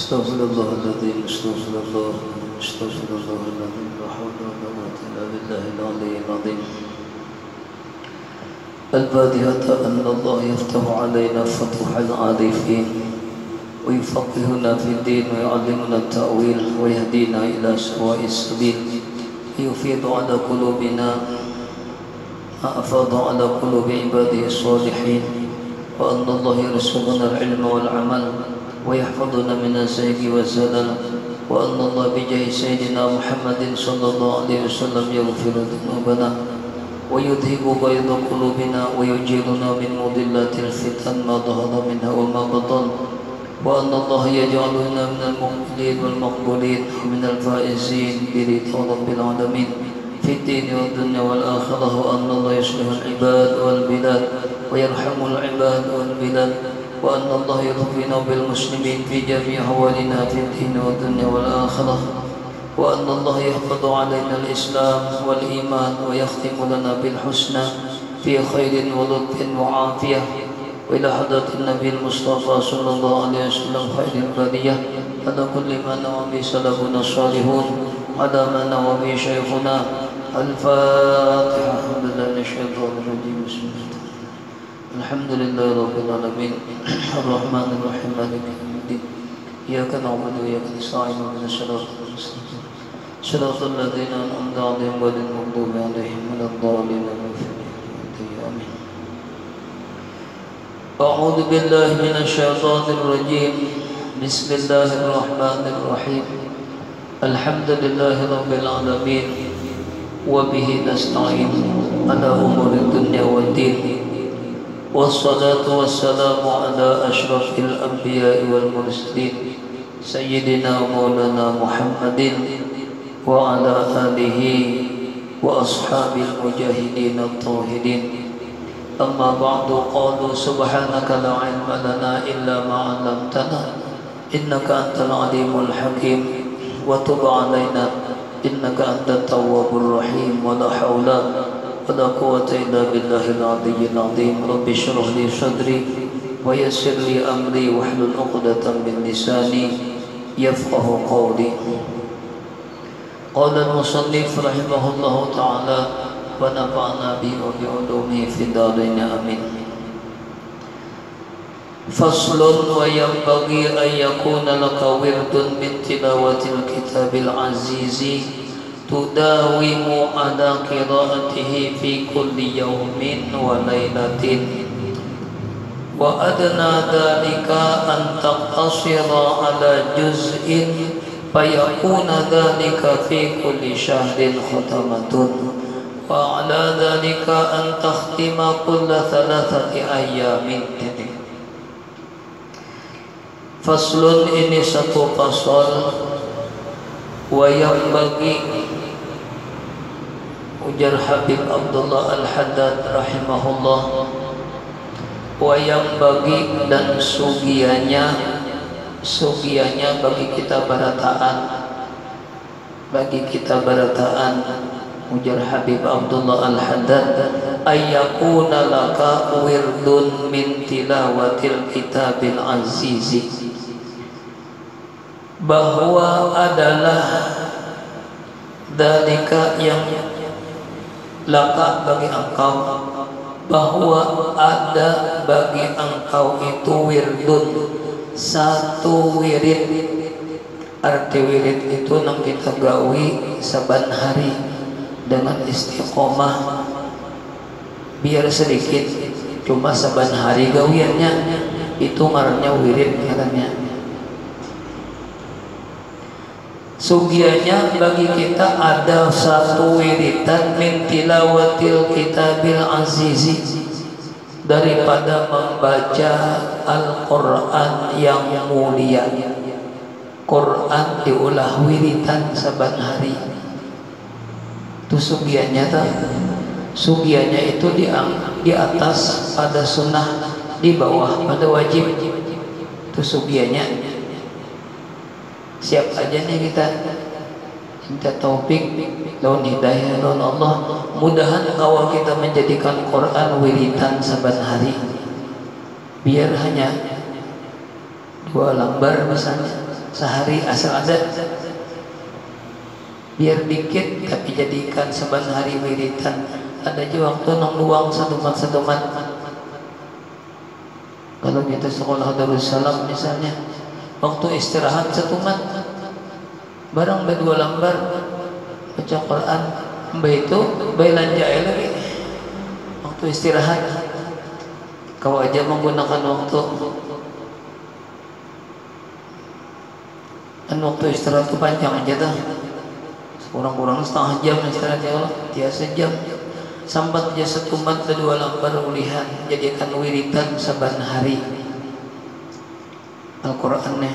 استغفر الله العظيم استغفر الله العظيم لا حول ولا قوة إلا بالله العلي العظيم. الفاتحة أن الله يفتح علينا فتوح العارفين ويفقهنا في الدين ويعلمنا التأويل ويهدينا إلى سواء السبيل يفيض على قلوبنا ما أفاض على قلوب عباده الصالحين، وأن الله يرزقنا العلم والعمل ويحفظنا من الزيغ والزلل، وأن الله بجاه سيدنا محمد صلى الله عليه وسلم يغفر ذنوبنا ويذهب بيض قلوبنا ويجيرنا من مضلات الفتن ما ظهر منها وما بطن، وأن الله يجعلنا من المقبلين والمقبولين ومن الفائزين برضا رب العالمين في الدين والدنيا والآخرة، وأن الله يصلح العباد والبلاد ويرحم العباد والبلاد، وأن الله يرضينا بالمسلمين في جميع أحوالنا في الدين والدنيا والآخرة، وأن الله يحفظ علينا الإسلام والإيمان ويختم لنا بالحسنى في خير ولطف وعافية، وإلى حضرة النبي المصطفى صلى الله عليه وسلم خير البرية على كل ما نوى به سلفنا الصالحون على ما نوى به شيخنا. الفاتحة. الحمد لله من الشيطان الرجيم. بسم الله الحمد لله رب العالمين الرحمن الرحيم مالك يوم الدين إياك نعبد وإياك نستعين اهدنا الصراط المستقيم صراط الذين أنعمت عليهم غير المغضوب عليهم ولا الضالين آمين. أعوذ بالله من الشيطان الرجيم. بسم الله الرحمن الرحيم. الحمد لله رب العالمين وبه نستعين على أمور الدنيا والدين، والصلاة والسلام على أشرف الأنبياء والمرسلين سيدنا ومولانا محمد وعلى آله وأصحاب المجاهدين الطاهرين. أما بعد، قالوا سبحانك لا علم لنا إلا ما علمتنا إنك أنت العليم الحكيم، وتب علينا إنك أنت التواب الرحيم، ولا حول ولا قوة إلا بالله العلي العظيم. رب اشرح لي صدري ويسر لي أمري واحلل عقدة من لساني يفقه قولي. قال المصنف رحمه الله تعالى ونفعنا به وبعلومه في الدارين آمين. فصل. وينبغي أن يكون لك ورد من تلاوة الكتاب العزيز تداوم على قراءته في كل يوم وليلة، وأدنى ذلك أن تقتصر على جزء فيكون ذلك في كل شهر ختمة، وعلى ذلك أن تختم كل 3 أيام. Faslun, ini satu pasal. Wa yang bagi, ujar Habib Abdullah Al-Haddad rahimahullah, wa yang bagi dan sugianya bagi kita barataan, ujar Habib Abdullah Al-Haddad, ayyakuna laka wirdun min tilawatil kitabil azizi, bahwa adalah dalika yang laka bagi engkau, bahwa ada bagi engkau itu wirdun, satu wirid. Arti wirid itu nang kita gawi saban hari dengan istiqomah, biar sedikit cuma saban hari gawiannya, itu ngarannya wirid katanya. Sugianya bagi kita ada satu wiridan min tilawatil kitabil azizi, daripada membaca Al-Quran yang mulia. Quran diulah wiridan saban hari. Itu sugianya itu di atas pada sunnah, di bawah pada wajib. Itu sugianya. Siap aja nih kita minta taufik, lawan hidayah, lawan Allah. Mudahan awal kita menjadikan Quran wiridan saban hari, biar hanya 2 lembar misalnya, sehari asal ada, biar dikit tapi jadikan saban hari wiritan. Ada juga waktu nang luang satuman. Kalau kita sekolah Darussalam misalnya, waktu istirahat satuman, barang berdua lembar baca Quran, mbak itu belanja lagi waktu istirahat. Kau aja menggunakan waktu istirahat itu panjang aja dah, kurang-kurang setengah jam istirahat ya Allah, tiasa jam. Sambat aja setumat kedua lembar ulihan, jadikan wiritan saban hari Al-Qur'annya.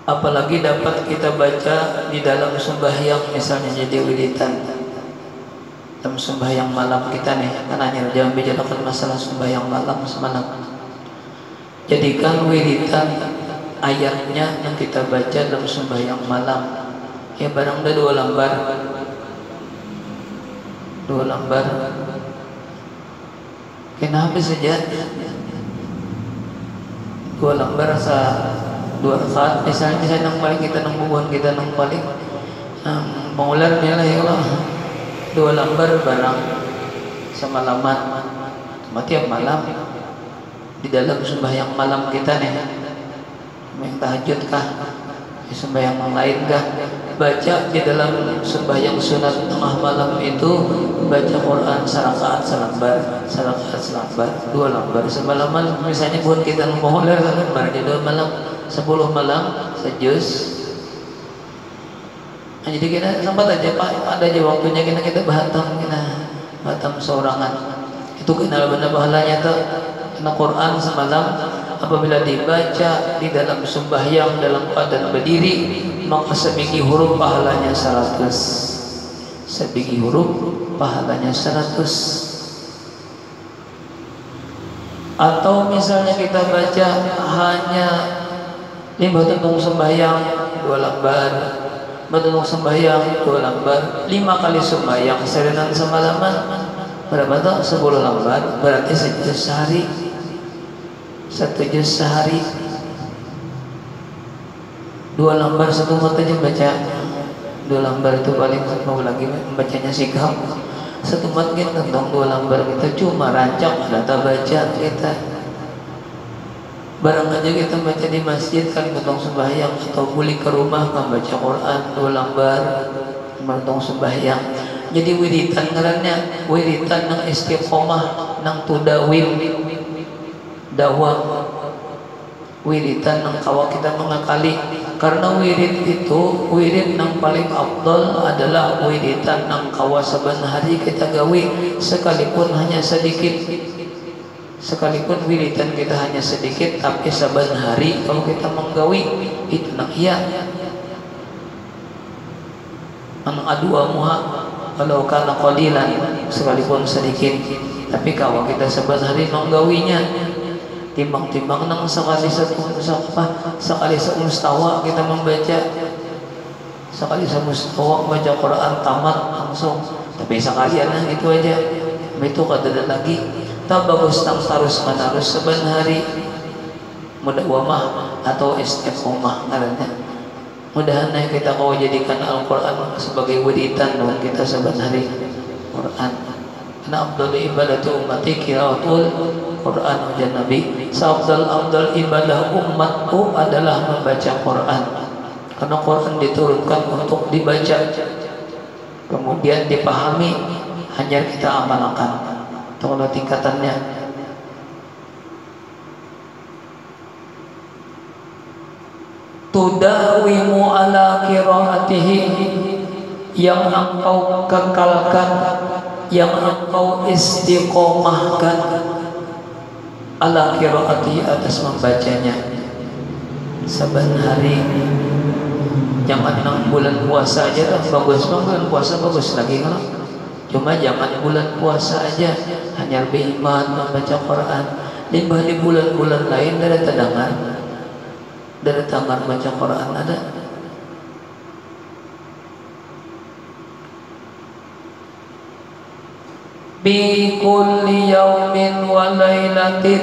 Apalagi dapat kita baca di dalam sembahyang misalnya jadi wiritan. Dalam sembahyang malam kita nih, kan hanya jangan bicarakan masalah sembahyang malam semalam. Jadikan wiritan ayatnya yang kita baca dalam sembahyang malam. Ya barang dah 2 lembar. 2 lembar. Kena habis saja. 2 lembar 2 rakaat misalnya nang paling kita nang bubuhan kita nang paling mengular lah ya Allah. 2 lembar barang semalaman. Tiap malam di dalam sembahyang malam kita nih. Yang tahajud kah? Sembahyang yang lain kah? Baca di dalam sembahyang sunat tengah malam itu baca Quran serakaat selembar, 2 lembar semalaman. Misalnya buat kita mengular lembar di 2 malam, 10 malam sejus. Nah, jadi kita sempat aja Pak, ada aja waktunya kita bahatam seorangan. Itu kenal benar pahalanya tuh. Karena Quran semalam apabila dibaca di dalam sembahyang dalam keadaan berdiri, maka sebiji huruf pahalanya 100. Sebiji huruf pahalanya 100. Atau misalnya kita baca hanya 5 tentung sembahyang 2 lembar, bentuk sembahyang 2 lembar, 5 kali sembahyang serenang semalaman berapa tuh? 10 lembar, berarti sehari 1 juz sehari. 2 lembar 1 mata aja baca. 2 lembar itu paling mau lagi membacanya sikap. 1 mat kita tentang 2 lembar kita cuma rancang data baca kita. Barang aja kita baca di masjid kali bentuk sembahyang atau balik ke rumah kan baca Quran 2 lembar bentuk sembahyang. Jadi wiritan ngarannya wiritan nang istiqomah nang tudawin dawam, wiritan nang kawa kita mengakali. Karena wirid itu wirid nang paling afdal adalah wiritan nang kawa saban hari kita gawe sekalipun hanya sedikit. Sekalipun wiritan kita hanya sedikit, tapi saban hari kalau kita menggawi itu nak iya. An adua muha kalau kana qalilan, sekalipun sedikit, tapi kalau kita saban hari menggawinya timbang-timbang nang sekali semustawa kita membaca, sekali semustawa baca Quran tamat langsung, tapi sekalian itu aja, itu kadang lagi. Tak bagus tak terus menerus saban hari mudawamah atau istiqomah ngarannya. Mudah-mudahan kita kau jadikan Al-Quran sebagai wiritan dalam kita saban hari Quran. Karena afdal ibadatu ummati qiraatul Quran ujar Nabi. Seafdal ibadah umatku adalah membaca Quran. Karena Quran diturunkan untuk dibaca, kemudian dipahami, hanya kita amalkan. Kalau tingkatannya tudawimu ala qiraatihi, yang engkau kekalkan, yang engkau istiqomahkan, ala qiraatihi, atas membacanya saban hari. Jangan nang bulan puasa aja lah bagus, bulan puasa bagus lagi kalau cuma jangan bulan puasa aja hanya berkhidmat membaca Quran. Limbah di bulan-bulan lain dari tangan baca Quran ada. Bi kulli yaumin wa lailatin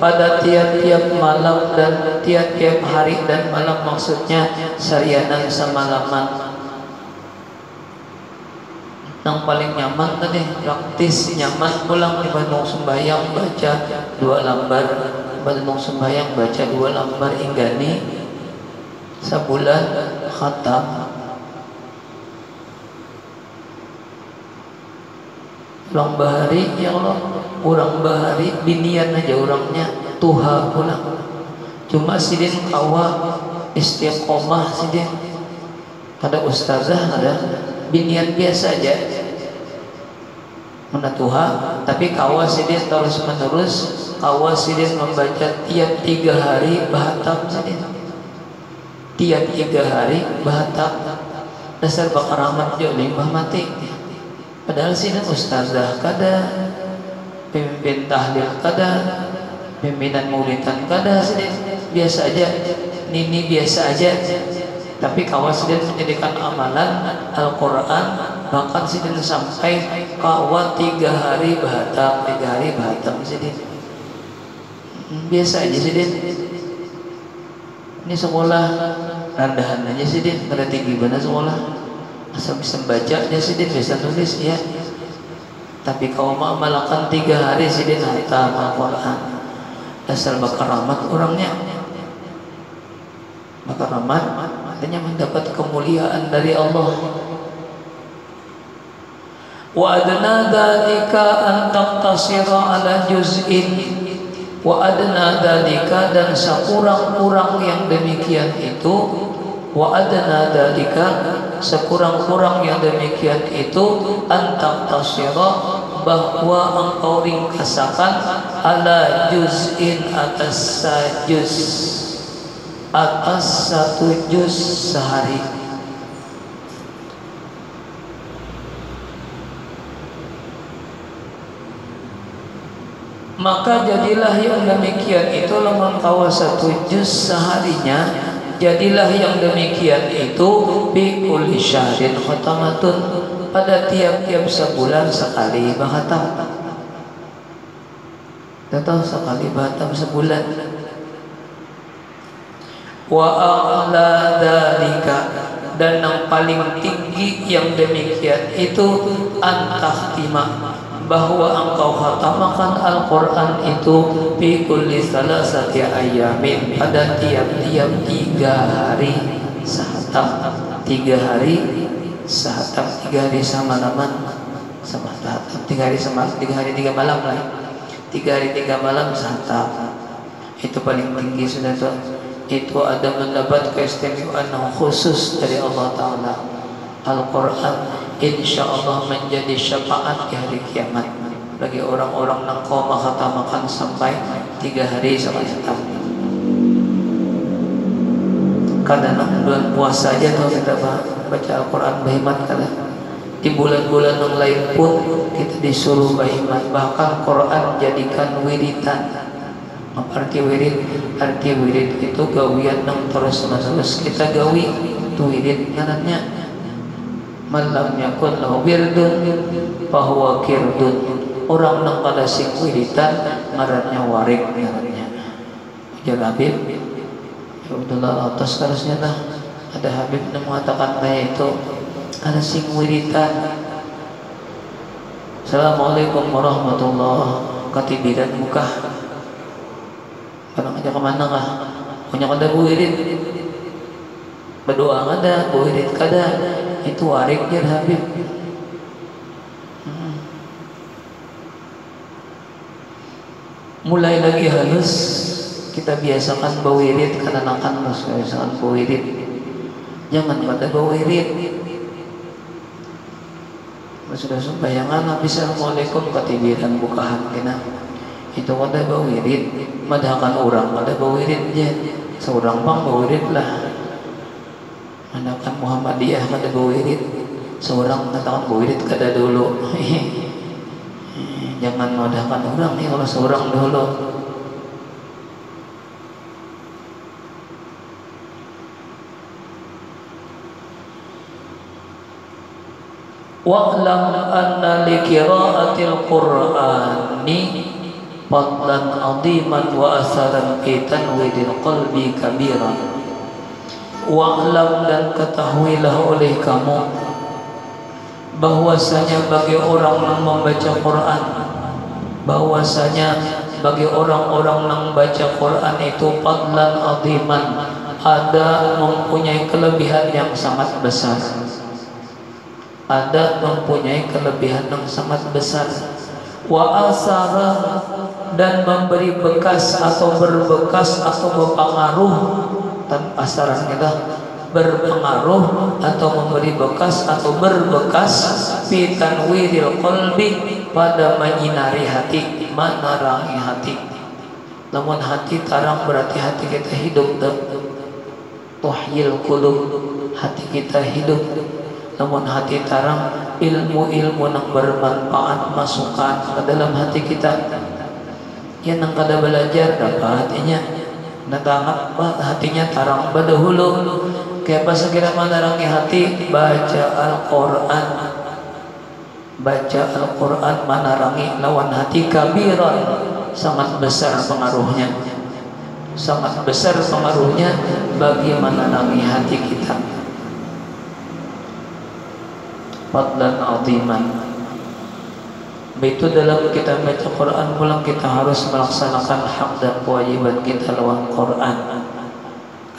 pada tiap-tiap malam dan tiap-tiap hari dan malam, maksudnya seharianan semalaman. Yang paling nyaman tadi, praktis nyaman pulang di Bandung sembahyang baca 2 lembar, Bandung sembahyang baca 2 lembar inggani sebulan khatam. Ulang bahari ya Allah, urang bahari binian aja orangnya tuha pulang. Cuma sidin kawa istiqomah sidin. Ada ustazah ada binian biasa aja. Mana tuha, tapi kawa sidin terus menerus, kawa sidin membaca tiap 3 hari bahatam sidin. Tiap 3 hari bahatam. Dasar bakaramat jo limbah mati. Padahal sini ustazah kada, pemimpin tahlil kada, pimpinan maulidan kada, sini biasa aja, nini biasa aja. Tapi kawas dia menjadikan amalan Al-Quran, bahkan sini sampai kawa 3 hari bahatam, 3 hari bahatam sini. Biasa aja sini. Ini sekolah rendahan aja sini, kada tinggi benar sekolah. Asal bisa baca dia sidin bisa tulis ya. Tapi kalau mengamalkan 3 hari sidin hatam Al-Quran. Asal bakaramat orangnya. Bakaramat artinya mendapat kemuliaan dari Allah. Wa adna dzalika an taqtasira ala juz'in. Wa adna dzalika, dan sekurang-kurang yang demikian itu, wa adna dzalika, sekurang-kurang yang demikian itu, antak tasira, bahwa engkau ringkasakan ala juz'in, atas sajuz, atas 1 juz sehari. Maka jadilah yang demikian itu, lamun kawa 1 juz seharinya, jadilah yang demikian itu bi kulli syahrin khatamatun, pada tiap-tiap sebulan sekali bahatam. Tahu sekali bahatam sebulan. Wa a'la dzalika, dan yang paling tinggi yang demikian itu antahtima, bahwa engkau khatamakan Al-Quran itu fi kulli salasati ayamin, pada tiap-tiap 3 hari sahatam, 3 hari sahatam, 3 hari semalaman, sama sahatam, 3 hari semalam, 3 hari 3 malam lah, 3 hari 3 malam sahatam. Itu paling tinggi sudah tuh. Itu ada mendapat keistimewaan khusus dari Allah Ta'ala. Al-Quran insya Allah menjadi syafaat di hari kiamat bagi orang-orang yang kau khatamakan sampai 3 hari sampai khatam. Karena bulan puasa aja tuh kita baca Al-Quran berhemat kada. Di bulan-bulan yang lain pun kita disuruh berhemat. Bahkan Quran jadikan wiridan. Apa arti wirid? Arti wirid itu gawian yang terus-menerus kita gawi. Itu wirid ngarannya. Malam yakun lahu wirdun fahuwa kirdun. Orang nang kada sing wiridan ngarannya warik ngarannya. Ujar Habib Abdullah atas harusnya lah. Ada Habib yang mengatakan kayak itu, ada sing wiridan. Assalamualaikum warahmatullahi katibiran muka. Kadang aja kemana kah? Punya kada wirid. Berdoa kada, wirid kada. Itu warik ya Habib. Mulai lagi halus kita biasakan bawirid, kananakan mas biasakan bawirid. Jangan pada bawirid. Sudah sembayangan habis assalamualaikum katibiran bukahan kena. Itu kada bawirid, madahakan orang kada bawirid je. Seorang bang bawirid lah. Manakan Muhammadiyah kada bawirid, seorang mengatakan bawirid kada dulu. Jangan modahkan orang nih kalau seorang dulu. Wa'lam anna li qira'atil Qur'ani fadlan 'aziman wa asaran fi tanwidil qalbi kabiran. Wa'lam, dan ketahuilah oleh kamu bahwasanya bagi orang yang membaca Quran, bahwasanya bagi orang-orang yang baca Quran itu fadlan 'aziman, ada mempunyai kelebihan yang sangat besar, ada mempunyai kelebihan yang sangat besar. Wa asara, dan memberi bekas atau berbekas atau berpengaruh, dan asaran kita berpengaruh atau memberi bekas atau berbekas fi tanwiril qalbi, pada menyinari hati, menerangi hati. Namun hati tarang berarti hati kita hidup, tuhyil qulub, hati kita hidup. Namun hati tarang ilmu-ilmu yang bermanfaat masukkan ke dalam hati kita. Yang nang kada belajar dapat hatinya, natangat hatinya tarang badahulu. Kayak pas kira menerangi hati, baca Al-Quran, baca Al-Quran menerangi lawan hati kabiran, sangat besar pengaruhnya, sangat besar pengaruhnya bagi menerangi hati kita. Fadlan 'aziman. Itu dalam kita baca Quran pulang kita harus melaksanakan hak dan kewajiban kita lawan Quran.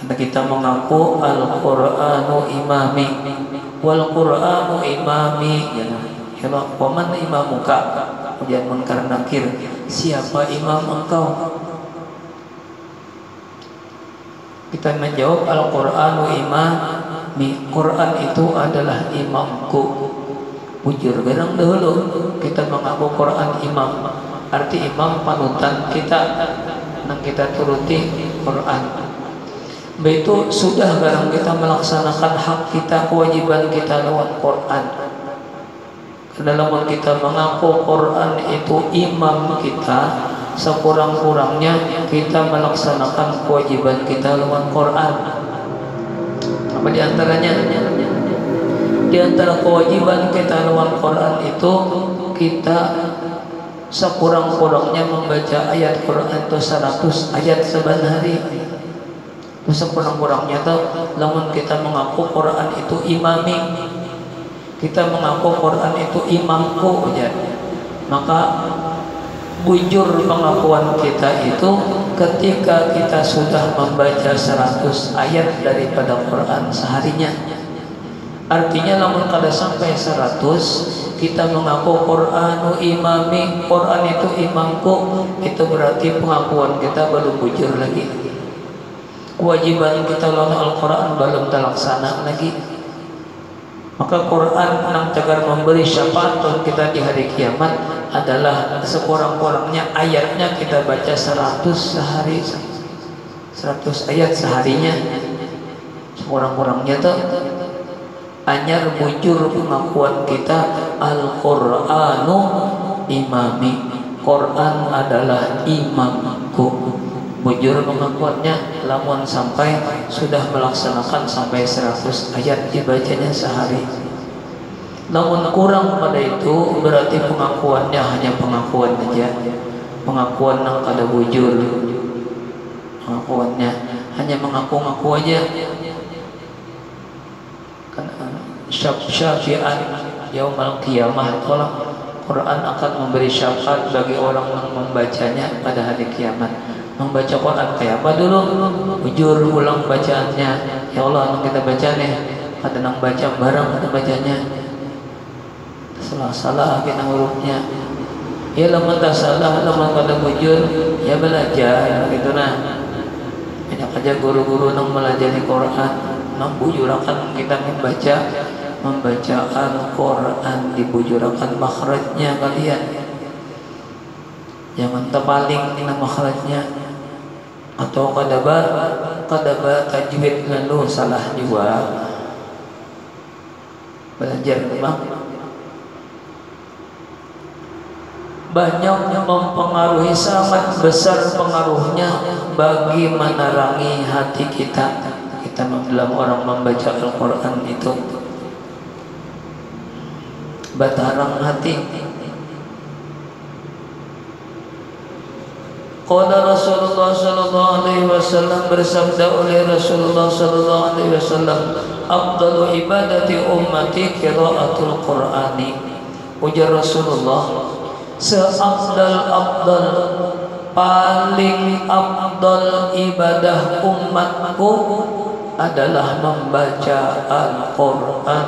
Karena kita mengaku Al-Quranu imami, wal Quranu imami. Ya, waman imamuka? Ujian munkar nakir. Siapa imam engkau? Kita menjawab Al-Quranu imami. Quran itu adalah imamku. Bujur gerang dahulu kita mengaku Quran imam, arti imam panutan kita, nang kita turuti Quran. Begitu sudah garang kita melaksanakan hak kita, kewajiban kita lewat Quran. Dalam kita mengaku Quran itu imam kita, sekurang-kurangnya kita melaksanakan kewajiban kita lewat Quran. Apa diantaranya? Di antara kewajiban kita lewat Quran itu kita sekurang-kurangnya membaca ayat Quran itu 100 ayat saban hari. Sekurang-kurangnya tuh lamun kita mengaku Quran itu imami, kita mengaku Quran itu imamku aja. Maka bujur pengakuan kita itu ketika kita sudah membaca 100 ayat daripada Quran seharinya. Artinya lamun kada sampai 100 kita mengaku Quranu imami, Quran itu imamku, itu berarti pengakuan kita belum bujur lagi. Kewajiban kita lawan Al-Quran belum terlaksana lagi. Maka Quran nang cagar memberi syafaat untuk kita di hari kiamat adalah sekurang-kurangnya ayatnya kita baca 100 sehari, 100 ayat seharinya. Sekurang-kurangnya tuh anyar bujur pengakuan kita Al-Quranu imami, Quran adalah imamku. Bujur pengakuannya lamun sampai sudah melaksanakan sampai 100 ayat dibacanya sehari. Namun kurang pada itu berarti pengakuannya hanya pengakuan saja, pengakuan yang kada bujur. Pengakuannya hanya mengaku-ngaku aja. Syafi'an yaumal qiyamah, Quran akan memberi syafaat bagi orang yang membacanya pada hari kiamat. Membaca Quran kayak apa dulu? Bujur ulang bacaannya. Ya Allah, nang kita baca nih, ada nang baca bareng ada bacanya. Salah-salah kita hurufnya. Ya lamun tak salah, lamun kada bujur, ya belajar gitu nah. Banyak aja guru-guru nang melajari Quran, nang bujurakan kita membaca Al-Quran, dibujurakan makhrajnya kalian. Jangan terpaling dengan makhrajnya. Atau kadaba tajwid lalu salah juga. Belajar memang banyak yang mempengaruhi, sangat besar pengaruhnya bagi menerangi hati kita. Kita dalam orang membaca Al-Quran itu batarang hati. Qala Rasulullah sallallahu alaihi wasallam, bersabda oleh Rasulullah sallallahu alaihi wasallam, afdalu ibadati ummati qiraatul Qur'ani. Ujar Rasulullah, seafdal paling afdal ibadah umatku adalah membaca Al-Qur'an.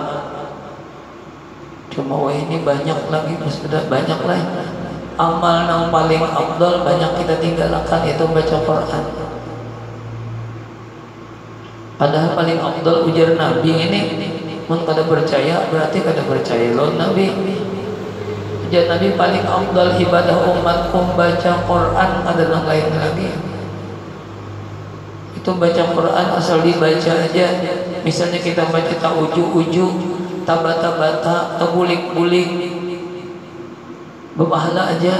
Cuma wah ini banyak lagi, sudah banyak lagi amal yang paling afdal banyak kita tinggalkan, itu baca Quran. Padahal paling afdal ujar Nabi ini mun kada percaya berarti kada percaya lo Nabi. Ujar Nabi paling afdal ibadah umatku baca Quran adalah lain lagi. Itu baca Quran asal dibaca aja. Misalnya kita baca ta'uju-uju, tabata-bata, bulik-bulik, berpahala aja.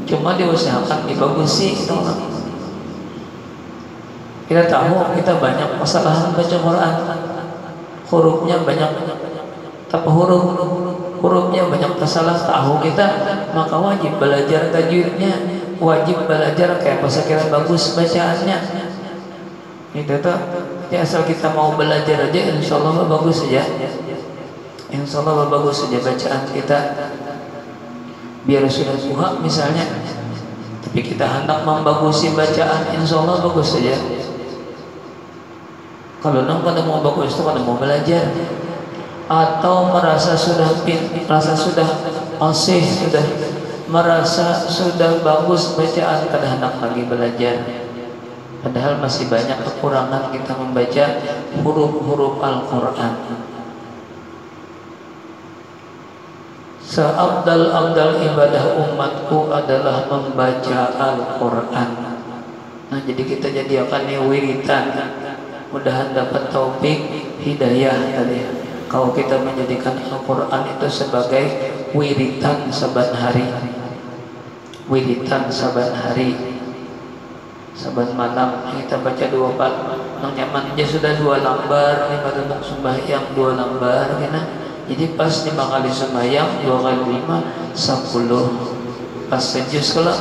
Cuma diusahakan dibagusi itu. Kita tahu kita banyak kesalahan baca Quran, hurufnya banyak, tapi hurufnya banyak kesalahan, tahu kita, maka wajib belajar tajwidnya, wajib belajar kayak bahasa kita bagus bacaannya. Itu tuh, ya asal kita mau belajar aja, insya Allah bagus aja. Insya Allah bagus saja bacaan kita. Biar sudah buha misalnya, tapi kita hendak membagusi bacaan, insya Allah bagus saja. Kalau kada mau bagus itu kada mau belajar, atau merasa sudah asih, merasa sudah bagus bacaan, kada hendak lagi belajar. Padahal masih banyak kekurangan kita membaca huruf-huruf Al-Quran. Seabdal ibadah umatku adalah membaca Al-Quran. Nah, jadi kita jadikan ini wiritan. Mudahan dapat taufik hidayah tadi. Kalau kita menjadikan Al-Quran itu sebagai wiritan saban hari, wiritan saban hari, saban malam kita baca 2 bab. Nang nyaman aja sudah 2 lembar, pada untuk sembahyang 2 lembar, kena. Jadi pas 5 kali sembahyang 2 kali 5 10. Pas sejus, kalau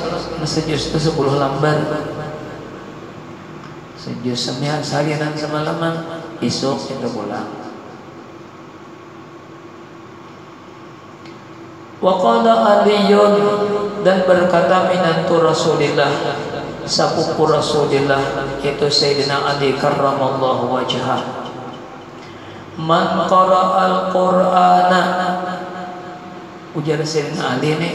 sejus itu 10 lembar. Sejus sembilan seharian semalaman, esok kita pulang. Wa qala Aliyun, dan berkata minantu Rasulillah, sepupu Rasulillah, itu Sayyidina Ali karramallahu wajhah, man qara'al Qur'ana. Ujar Sayyidina Ali nih,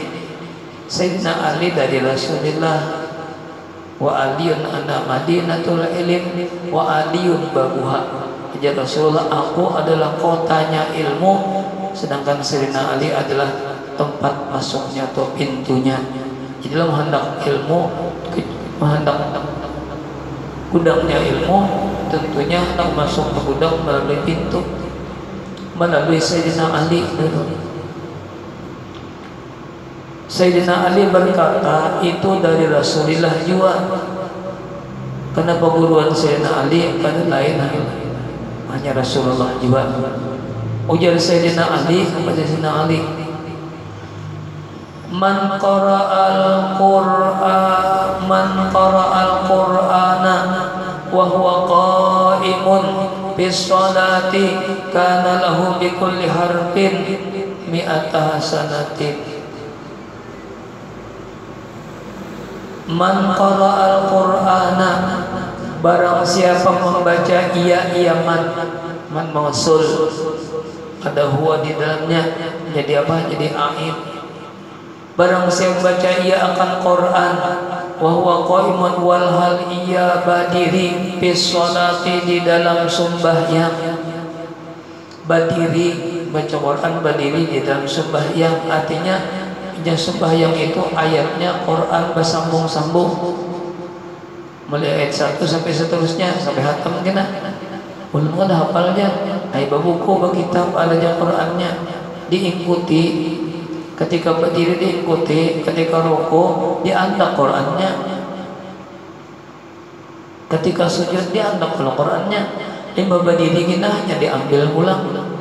Sayyidina Ali dari Rasulullah, wa aliyun ana madinatul ilm wa aliyun babuha. Ujar Rasulullah, aku adalah kotanya ilmu, sedangkan Sayyidina Ali adalah tempat masuknya atau pintunya. Jadi dalam hendak ilmu, hendak gudangnya ilmu, tentunya hendak masuk ke gudang melalui pintu, melalui Sayyidina Ali. Sayyidina Ali berkata itu dari Rasulullah juga. Kenapa guruan Sayyidina Ali pada lain hanya Rasulullah juga. Ujar Sayyidina Ali kepada Sayyidina Ali, man qara'al Qur'ana wa huwa qa'imun bis salati kana lahu bi kulli harfin mi'ata hasanatin. Man qara'al Qur'ana, barang siapa membaca man mausul, ada huwa di dalamnya, jadi apa? Jadi aid. Barang siapa membaca akan Quran, wa huwa qaimun wal hal iya badiri bis sholati, di dalam sembahyang. Badiri, baca Quran badiri di dalam sembahyang, artinya sembahyang itu ayatnya Quran bersambung-sambung, mulai ayat 1 sampai seterusnya sampai hatam kena. Belum ada hafalnya, ai babuku bakitab adanya Qurannya, diikuti. Ketika berdiri diikuti, ketika ruku diandak Qurannya, ketika sujud diandak Qurannya, lima berdiri kita hanya diambil ulang.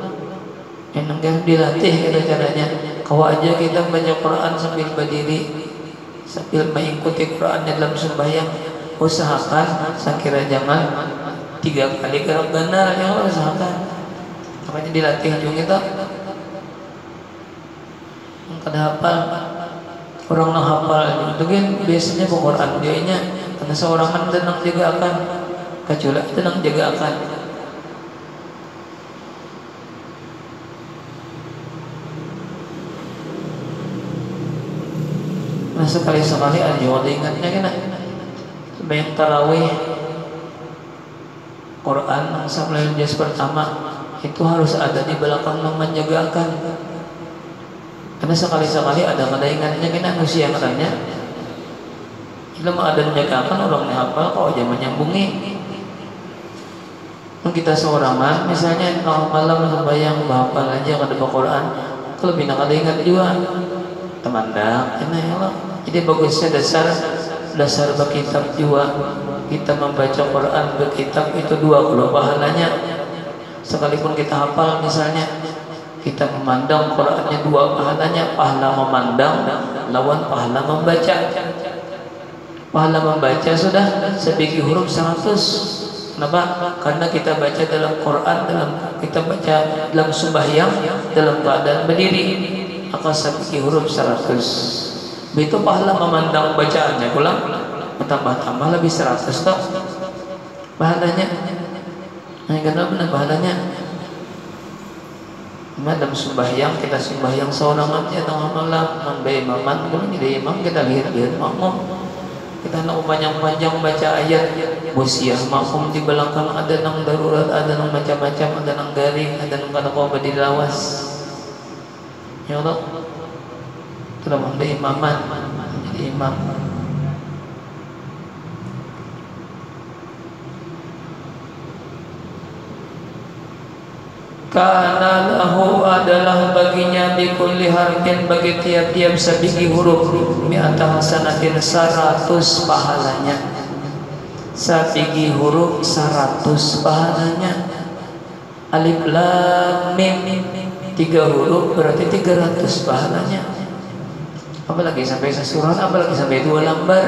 Enggak dilatih kita caranya. Kau aja kita baca Quran sambil berdiri, sambil mengikuti Qurannya dalam sembahyang. Usahakan sekira jangan 3 kali gerak benar, ya usahakan. Makanya dilatih juga kita. Kada hafal, orang nang hafal itu kan biasanya Quran dia nya karena seorang kan tenang jaga akan kecuali tenang jaga akan. Nah sekali-sekali aja ingatnya kena sembahyang tarawih Quran sampai juz pertama itu harus ada di belakang yang menjagakan. Karena sekali-sekali ada ingatnya kena manusia katanya. Ilmu ada menjagakan orang hafal kok aja menyambungi. Kita seorangan misalnya kalau malam sembahyang hafal aja kada Quran, kalau bina kada ingat juga temandang enak ya Allah. Jadi bagusnya dasar berkitab juga. Kita membaca Quran berkitab itu 2 kalau pahalanya. Sekalipun kita hafal misalnya kita memandang Qurannya 2 pahalanya, pahala memandang lawan pahala membaca. Pahala membaca sudah sebiji huruf 100. Kenapa? Karena kita baca dalam Quran, kita baca dalam sembahyang dalam keadaan berdiri, akan sebiji huruf 100. Begitu pahala memandang bacaannya pulang tambah-tambah lebih 100 toh pahalanya. Nah, kenapa benar pahalanya? Dalam sembahyang kita sembahyang seorang aja tengah malam membaca imaman, kalau jadi imam kita lihat makmum, kita nak panjang-panjang baca ayat musiah makmum di belakang ada nang darurat, ada nang macam-macam, ada nang garing, ada nang kada kau badilawas. Ya Allah, telah membaca imaman jadi imam. Kana lahu adalah baginya bikulli harfin bagi tiap-tiap sebiji huruf mi'ata hasanatin 100 pahalanya. Sebiji huruf 100 pahalanya. Alif lam mim 3 huruf berarti 300 pahalanya. Apalagi sampai sesurat, apalagi sampai 2 lembar.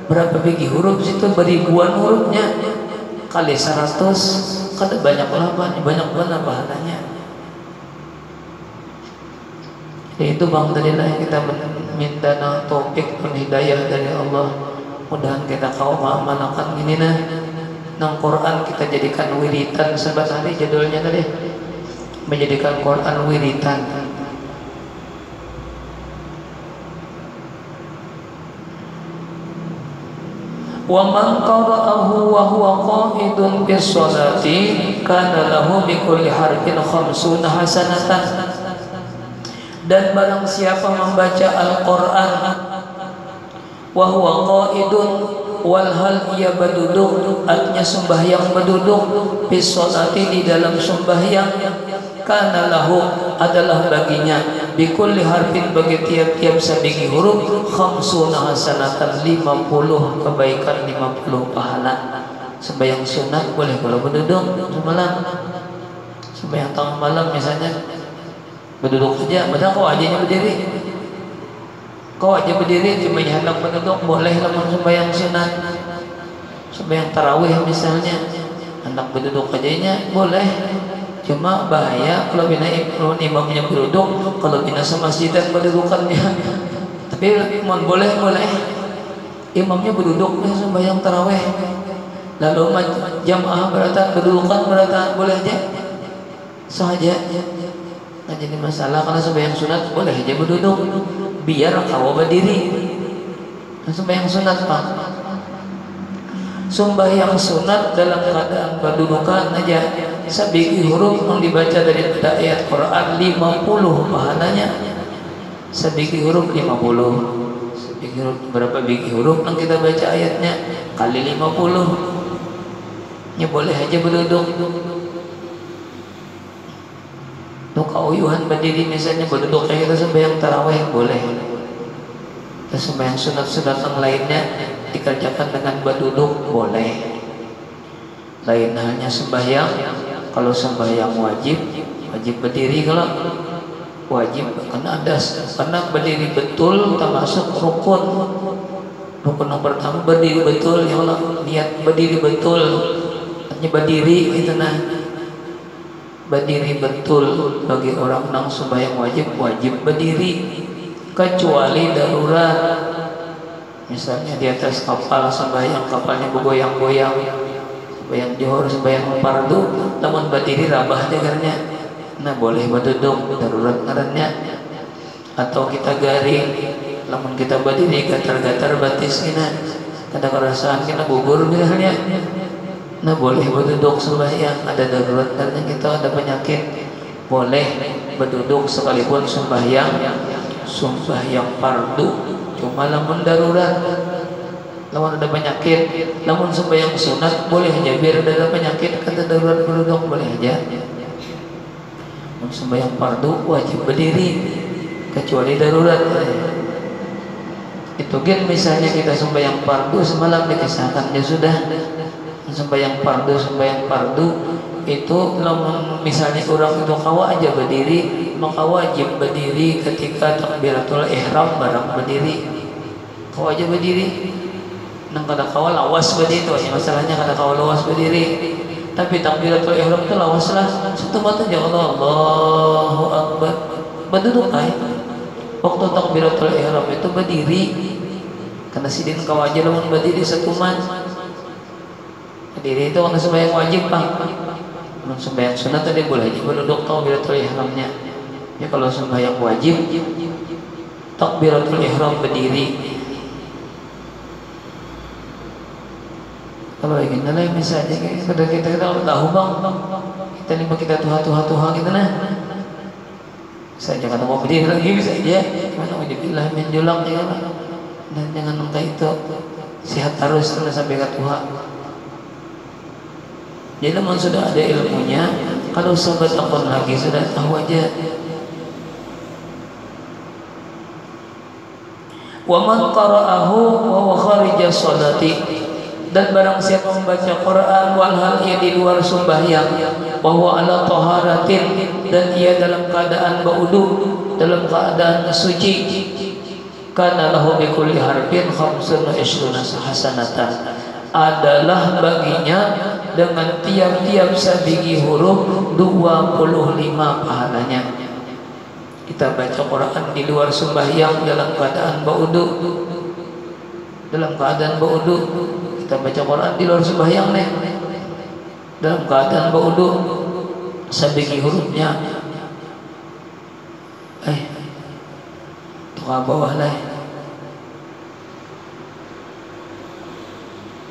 Berapa biji huruf situ, beribuan hurufnya kali 100. Kada banyak banget pahalanya. Jadi itu bang darilah yang kita minta taufik dan hidayah dari Allah. Mudahan kita kau mengamalkan ini nang Quran kita jadikan wiritan sebat hari judulnya tadi. Menjadikan Quran wiritan. Wa man qara'ahu wa huwa qa'idun bis sholati kana lahu bi kulli harfin 50 hasanatan. Dan barang siapa membaca Al-Qur'an wa huwa qa'idun wal hal ia berduduk, artinya sembahyang berduduk, bis sholati di dalam sembahyang, kana lahu adalah baginya bikulli harfin bagi tiap-tiap sabigi huruf 50 hasanatan 50 kebaikan, 50 pahala. Sembahyang sunat boleh kalau berduduk semalam. Sembahyang tengah malam misalnya berduduk saja, padahal kau aja berdiri. Kau aja berdiri cuma hendak berduduk boleh lamun sembahyang sunat. Sembahyang tarawih misalnya hendak berduduk aja boleh. Cuma bahaya kalau imamnya berduduk, kalau bina semasjidan berdudukannya. Tapi boleh imamnya berduduk sembahyang tarawih, lalu jamaah berata berdudukan berata boleh aja sahaja. Nah jadi masalah kalau sembahyang sunat boleh aja berduduk, biar kau berdiri. Sembahyang sunat pak, sembahyang sunat dalam keadaan berdudukan aja. Sabiki huruf yang dibaca dari ayat Quran 50 pahalanya. Sabiki huruf 50. Sabiki huruf berapa biki huruf yang kita baca ayatnya kali 50. Ya boleh aja berduduk. Tuh kauyuhan berdiri misalnya berduduk kayak kita sembahyang tarawih boleh. Terus sembahyang sunat-sunat yang lainnya dikerjakan dengan berduduk boleh. Lain halnya sembahyang. Kalau sembahyang wajib berdiri, kalau wajib karena berdiri betul termasuk rukun. Rukun yang pertama berdiri betul, ya Allah, niat berdiri betul, hanya berdiri itu nah, berdiri betul bagi orang nang sembahyang wajib berdiri, kecuali darurat. Misalnya di atas kapal sembahyang, kapalnya bergoyang-goyang, sembahyang johor, sembahyang fardu, namun berdiri rabah jagarnya, nah boleh berduduk, darurat ngarannya. Atau kita garing, namun kita berdiri gatar-gatar batis kita, ada kerasaan kita gugur misalnya, nah boleh berduduk sembahyang. Ada darurat karena kita ada penyakit, boleh berduduk sekalipun sembahyang fardu. Cuma namun darurat, namun ada penyakit, namun sembahyang sunat boleh aja, biar ada penyakit kata darurat berduduk boleh aja. Namun sembahyang fardu wajib berdiri kecuali darurat. Itu kan misalnya kita sembahyang fardu semalam dikisahkan ya sudah, sembahyang fardu itu namun misalnya orang itu kawa aja berdiri, maka wajib berdiri ketika takbiratul ihram barang berdiri, kawa aja berdiri. Nang kada kawa lawas berdiri itu masalahnya, kada kawa lawas berdiri, tapi takbiratul ihram itu lawas lah satu mata aja Allahu Akbar berduduk ay. Waktu takbiratul ihram itu berdiri, karena sidin kawa aja namun berdiri satu man. Berdiri itu kalau sembahyang wajib pak. Kalau sembahyang sunat tadi boleh aja berduduk takbiratul ihramnya. Ya kalau sembahyang wajib takbiratul ihram berdiri. Kalau ingin nilai misalnya kita tahu bang, kita tuha kita nah. Saya jangan mau berdiri lagi bisa aja. Mana wajibillah menjulang ya lah. Dan jangan nangka itu sehat terus sampai ke tuha. Jadi memang sudah ada ilmunya. Kalau sobat takon lagi sudah tahu aja. Wa man qara'ahu wa huwa kharija sholati, dan barang siapa membaca Quran walhal ia di luar sembahyang, wa huwa ala taharatin, dan ia dalam keadaan berwudu, dalam keadaan suci, kana lahu bi kulli harfin 25 hasanatan, adalah baginya dengan tiap-tiap sabigi huruf 25 pahalanya. Kita baca Quran di luar sembahyang dalam keadaan berwudu, kita baca Quran di luar sembahyang nih, dalam keadaan berwudu, sabigi hurufnya tukar bawah lah,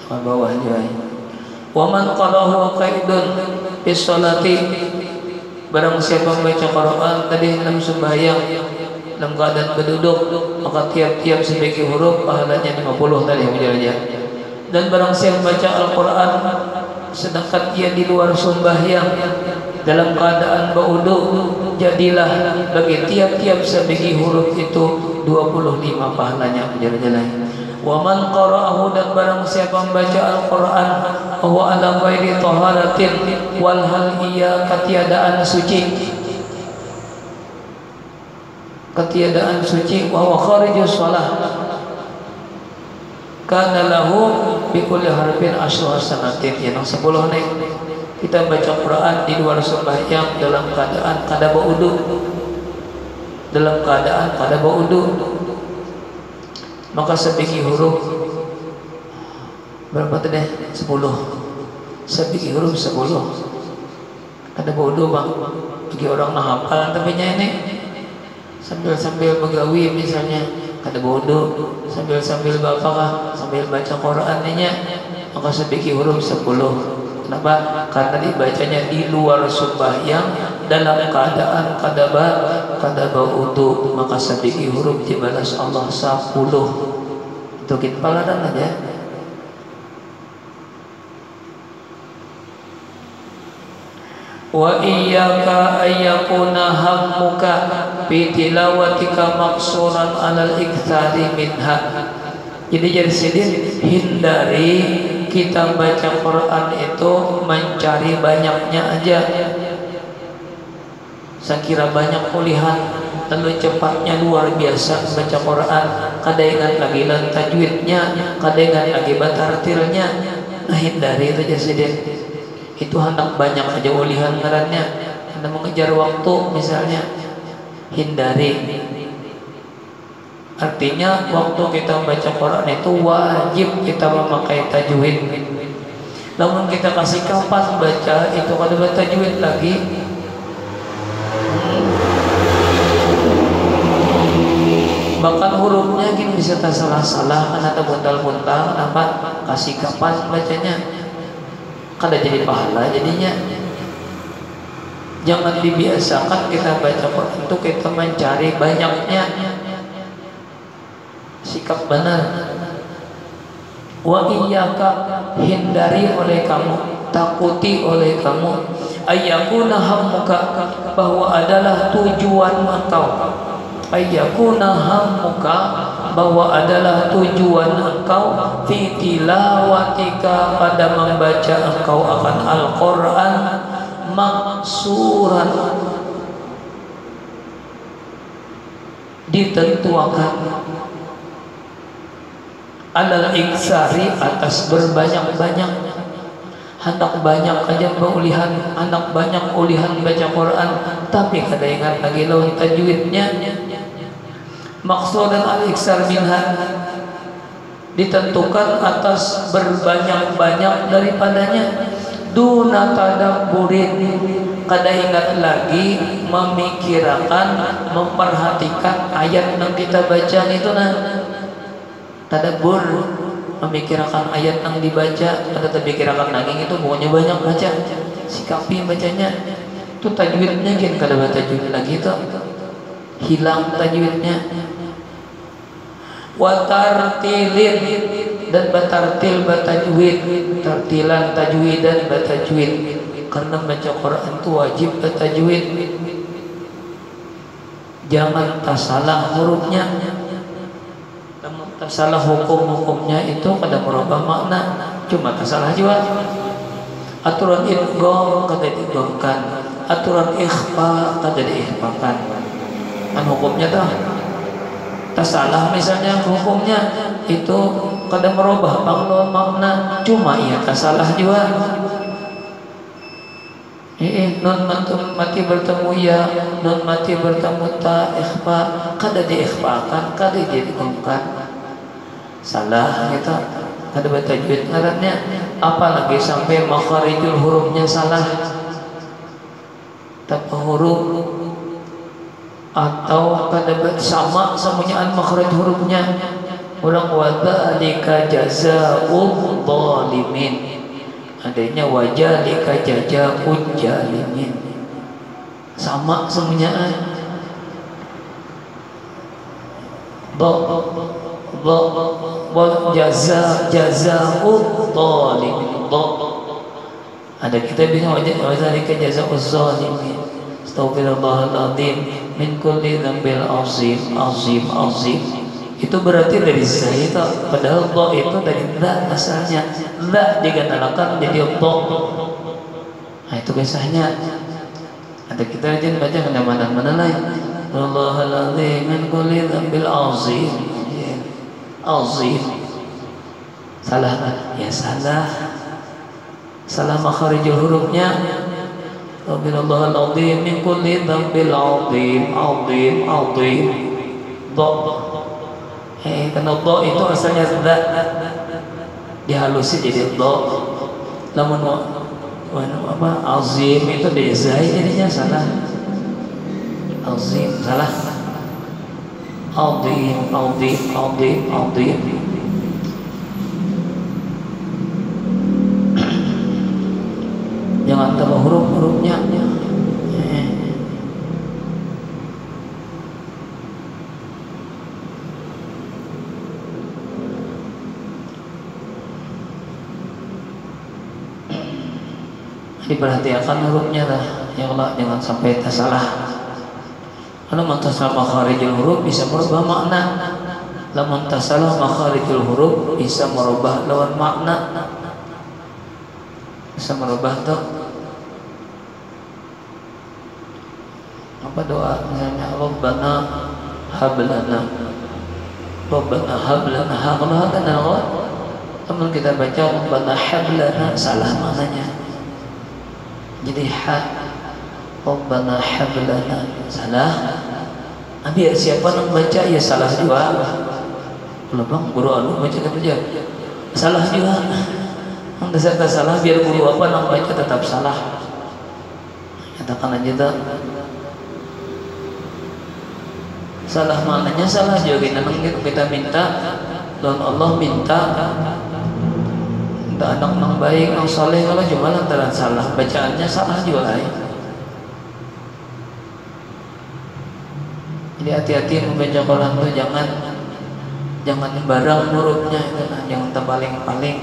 tukar bawah aja. Wa man qara'ahu qaidun bis sholati, barang siapa membaca Quran tadi dalam sembahyang dalam keadaan berduduk, maka tiap-tiap sabigi huruf pahalanya 50 tadi menjadi. Dan barang siapa membaca Al-Quran sedangkan ia di luar sembahyang dalam keadaan berwudu, jadilah bagi tiap-tiap sabigi huruf itu 25 pahalanya menjadi. Wa man qara'ahu, dan barang siapa membaca Al-Quran wa ala ghairi taharatin, walhal ia ketiadaan suci, wa huwa kharijus shalah, kana lahu bi kulli harfin 10 hasanatin. Yang 10 nih, kita baca Quran di luar sembahyang dalam keadaan kada berwudu, maka sabigi huruf berapa tadi? 10. Sabigi huruf 10. Kada berwudu bang, bagi orang hafal tapi ini sambil begawi misalnya kada berwudu, sambil bapak sambil baca Quran nya, maka sabigi huruf 10. Kenapa? Karena dibacanya di luar sembahyang dalam keadaan kada berwudu, maka sabigi huruf dibalas Allah 10. Itu kita pelajaran aja. Wa iyyaka ayyakuna hammuka fi tilawatika maqsuran 'alal iktsari minha. Jadi sedih hindari kita baca Quran itu mencari banyaknya aja. Saya kira banyak pilihan lalu cepatnya luar biasa baca Quran, kada ingat lagi lan tajwidnya, kada ingat lagi batartilnya. Nah, hindari itu jasiden. Itu hendak banyak aja ulihan ngarannya. Anda mengejar waktu misalnya, hindari. Artinya waktu kita baca Quran itu wajib kita memakai tajwid. Namun kita kasih kapan baca itu kada bertajwid lagi, bahkan hurufnya gini bisa salah-salah karena terbuntal-buntal. Kenapa? Kasih kapan bacanya, kada jadi pahala jadinya. Jangan dibiasakan kita baca Quran itu kita mencari banyaknya. Sikap benar. Wa iyyaka, hindari oleh kamu, takuti oleh kamu, ayyakuna hammuka, bahwa adalah tujuan engkau. Ayyakuna hammuka, bahwa adalah tujuan engkau, fi tilawatika, pada membaca engkau akan Al-Quran, maksuran, ditentukan, alal iksari, atas berbanyak-banyak. Hendak banyak aja pengulihan, hendak banyak ulihan baca Quran, tapi kada ingat lagi lawan tajwidnya. Maksudan al iksar minha, ditentukan atas berbanyak-banyak daripadanya. Duna tadabburin, kada ingat lagi memikirkan, memperhatikan ayat yang kita baca itu. Nah, tadabbur, memikirkan ayat yang dibaca, ada terpikirkan nanging itu pokoknya banyak baca, sikapi bacanya. Itu tajwidnya kan kada baca tajwid lagi itu, hilang tajwidnya. Wa tartilin, dan batartil batajwid, tartilan tajwidan batajwid, karena baca Quran itu wajib batajwid. Jangan salah hurufnya, salah hukum-hukumnya itu kada merubah makna, cuma salah juga. Aturan idgham kada diidghamkan, aturan ikhfa kada diikhfakan. Kan hukumnya dah salah, misalnya hukumnya itu kada merubah makna, cuma ia salah juga. Nun mati bertemu ya, nun mati bertemu ta, ikhfa kada diikhfakan, kada diidghamkan. Salah kita kada bertajwid ngarannya, apalagi sampai makharijul hurufnya salah, tapa huruf atau kada sama semuanya makhraj hurufnya. Ulang wadzalika jazaa'ul zalimin, adanya wadzalika jazaa'ul jalimin, sama semuanya. Jazaa'ul zalimin. Ada kita bilang wadzalika jazaa'ul zalimin, astagfirullahaladzim min kulli dzambil azim. Itu berarti dari saya itu, padahal dha itu dari dha asalnya, dha digandalakan jadi dha. Nah itu biasanya ada kita aja baca kemana-mana lain, Allahalladzim min kulli dzambil azim. Salah ya, salah makharijul hurufnya. Allahalladzim min kulli dzambil azim. Dha, karena dha itu asalnya dha, dihalusin jadi dha. Namun apa azim itu dizai, jadinya salah. Azim salah. Azim. Jangan tambah huruf-hurufnya. Diperhatikan hurufnya lah, ya Allah, jangan sampai tersalah. Kalau mentasalah makharijul huruf bisa merubah makna. Lamun tasalah makharijul huruf bisa merubah lawan makna, bisa merubah tuh. Apa doa misalnya Rabbana hablana, Rabbana hablana, hablana. Teman kita baca Rabbana hablana, salah maknanya. Jadi Rabbana hablana salah. Biar siapa yang baca ya salah juga. Kalau bang guru anu baca kerja salah juga. Anda salah biar guru apa yang baca tetap salah. Katakan aja tak. Salah maknanya salah juga. Kita minta dan Allah minta anak yang baik, yang soleh. Kalau cuma lantaran salah bacaannya salah juga. Jadi hati-hati membaca Quran itu jangan barang hurufnya, jangan terpaling-paling.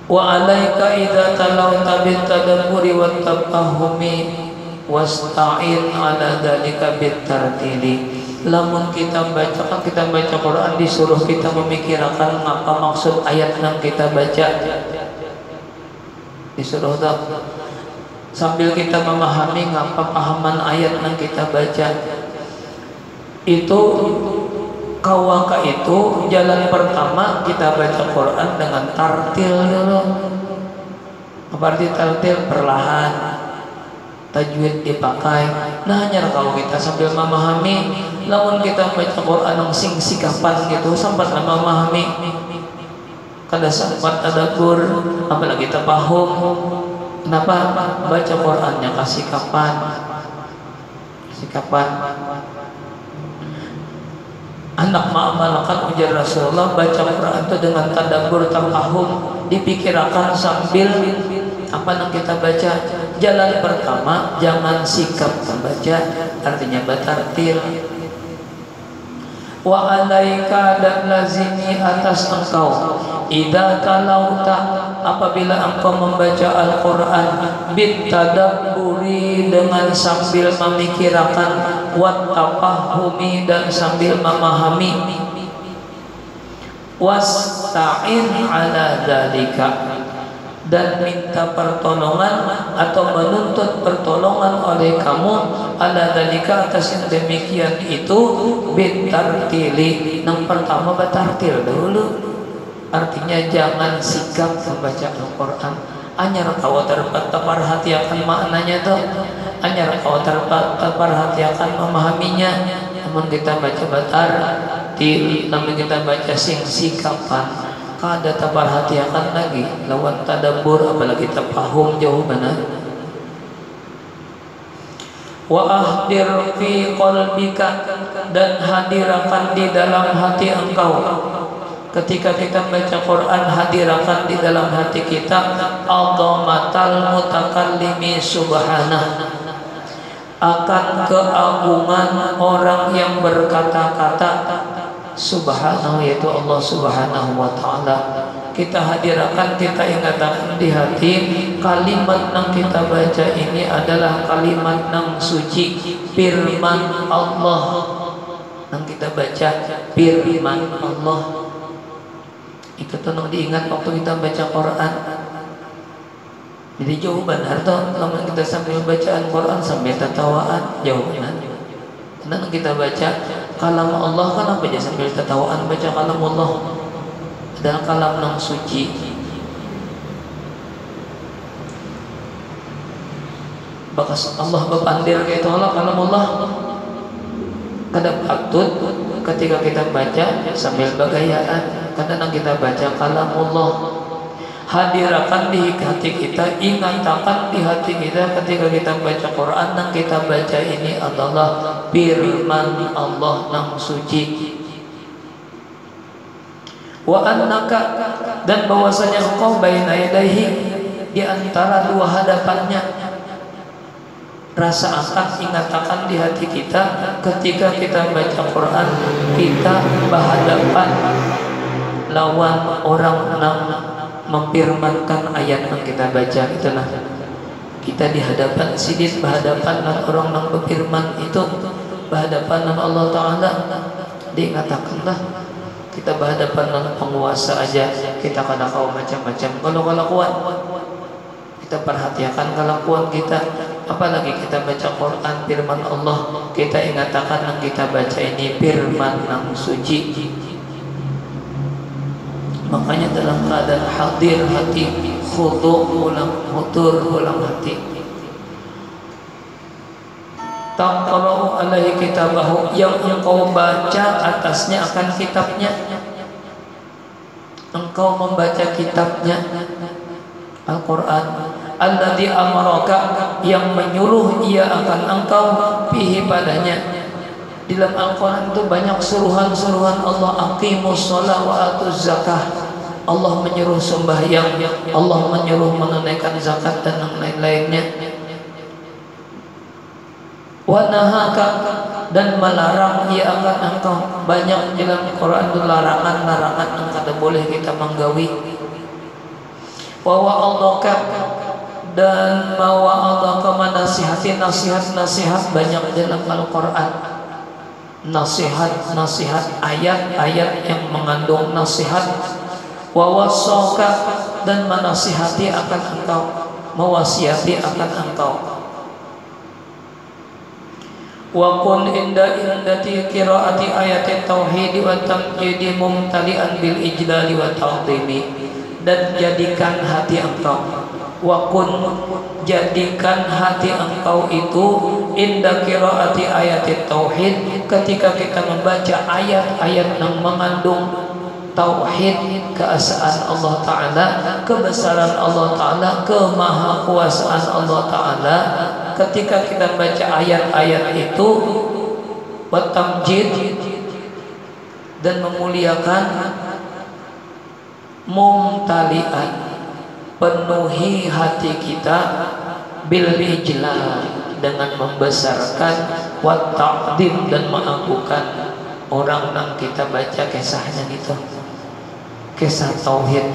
Wa alaika idza talawta bit tadabburi wat tafahumi wasta'in ala dzalika bit tartili. Lamun kita baca Quran disuruh kita memikirkan apa maksud ayat yang kita baca. Disuruh tak sambil kita memahami apa pahaman ayat yang kita baca. Itu kawaka itu jalan pertama kita baca Quran dengan tartil dulu. Apa arti tartil? Perlahan, tajwid dipakai. Nah hanya kalau kita sambil memahami, lamun kita baca Quran yang sikapan gitu sempat memahami, kada sempat tadabbur, apalagi kita paham. Kenapa baca Qurannya kasih kapan? Anak ma'amalakan ujar Rasulullah baca Quran itu dengan tadabbur tafahum, dipikirkan sambil apa yang kita baca. Jalan pertama jangan sikap membaca, artinya batartil. Wa alaika dan lazimi atas engkau idza talauta apabila engkau membaca Al-Quran bitadabburi dengan sambil memikirkan wat tafahumi dan sambil memahami wasta'in ala dzalika dan minta pertolongan atau menuntut pertolongan oleh kamu ala dzalika atas yang demikian itu bitartili. Yang pertama batartil dulu, artinya jangan sikap membaca Al-Quran anyar kau terperhatikan maknanya tuh, anyar kau terperhatikan memahaminya. Namun kita baca batartil, namun kita baca sikapan kada terperhatikan lagi lawan tadabbur, apalagi tafahum jauh benar. Wa ahdir fi qalbika dan hadirkan di dalam hati engkau. Ketika kita baca Quran, hadirkan di dalam hati kita azamatal mutakallimi subhanah, akan keagungan orang yang berkata-kata subhanahu, yaitu Allah subhanahu wa ta'ala. Kita hadirkan, kita ingatkan di hati kalimat yang kita baca ini adalah kalimat yang suci, firman Allah. Yang kita baca firman Allah itu tolong diingat waktu kita baca Quran. Jadi jauh benar toh, kalau kita sambil bacaan Quran sambil tertawaan jauh benar. Karena kita baca kalam Allah kan apa aja sambil tertawaan baca kalam Allah adalah kalam yang suci. Bakas Allah bepandir kayak itu Allah kalam Allah. Kada patut ketika kita baca sambil bagayaan. Kadang kita baca kalam Allah, hadirkan di hati kita, ingatkan di hati kita ketika kita baca Quran yang kita baca ini adalah firman Allah yang suci. Wa annaka dan bahwasanya engkau baina yadayhi, di antara dua hadapannya. Rasa akan ingatkan di hati kita ketika kita baca Quran, kita berhadapan lawan orang yang memfirmankan ayat yang kita baca. Itulah kita di hadapan sidin, berhadapan dengan orang yang berfirman itu, berhadapan dengan Allah Ta'ala. Diingatkanlah kita berhadapan dengan penguasa aja kita kada kau macam-macam kalau kuat Kita perhatikan kelakuan kita, apalagi kita baca Quran firman Allah, kita ingatakan yang kita baca ini firman yang suci. Makanya dalam keadaan hadir hati, khudu ulang hutur ulang hati. Taqra'u alaihi kitabahu, yang engkau baca atasnya akan kitabnya. Engkau membaca kitabnya Al-Quran, alladzi amaraka, yang menyuruh ia akan engkau fihi padanya. Di dalam Al-Quran itu banyak suruhan-suruhan Allah, aqimus shalah wa atuz zakah. Allah menyuruh sembahyang, Allah menyuruh menunaikan zakat dan yang lain-lainnya. Wa nahaka, dan melarang ia akan engkau. Banyak di dalam Quran itu larangan-larangan yang kada boleh kita menggawi. Wa wa'adaka, dan mawa'adaka menasihati, nasihat-nasihat banyak dalam Al-Quran. Nasihat-nasihat, ayat-ayat yang mengandung nasihat. Wa wasaka, dan menasihati akan engkau, mewasiati akan engkau. Wa kun indati qiraati ayati tauhid wa tamjidi mumtali'an bil ijlali wa ta'zimi, dan jadikan hati engkau, wa kun, jadikan hati engkau itu inda qiraati ayati tauhid, ketika kita membaca ayat-ayat yang mengandung tauhid, keesaan Allah Ta'ala, kebesaran Allah Ta'ala, kemahakuasaan Allah Ta'ala. Ketika kita baca ayat-ayat itu, watamjid, dan memuliakan, mumtalian, penuhi hati kita, bil ijlal, dengan membesarkan, wa ta'zim, dan mengagungkan orang yang kita baca kisahnya gitu, kisah tauhid.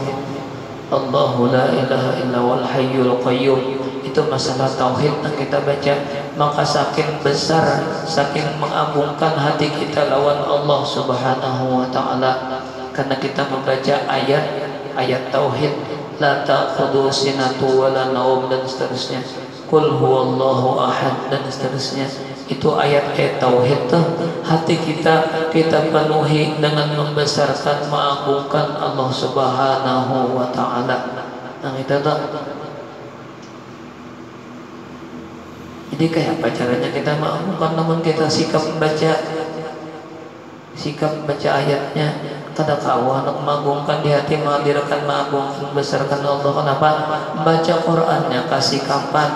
Allahu la ilaha illa wal hayyul qayyum, itu masalah tauhid yang kita baca. Maka saking besar, saking mengagungkan hati kita lawan Allah Subhanahu wa ta'ala, karena kita membaca ayat tauhid, la ta'khudhu sinatu wa la naum, dan seterusnya, qul huwallahu ahad, dan seterusnya. Itu ayat-ayat tauhid tuh. Hati kita penuhi dengan membesarkan, mengagungkan Allah Subhanahu wa ta'ala. Nah itu tuh. Jadi kayak apa caranya kita mengagungkan, namun kita sikap baca ayatnya kada kawan untuk mengagungkan di hati, menghadirkan, mengagungkan, membesarkan Allah. Kenapa? Baca Qur'annya kasih kapan.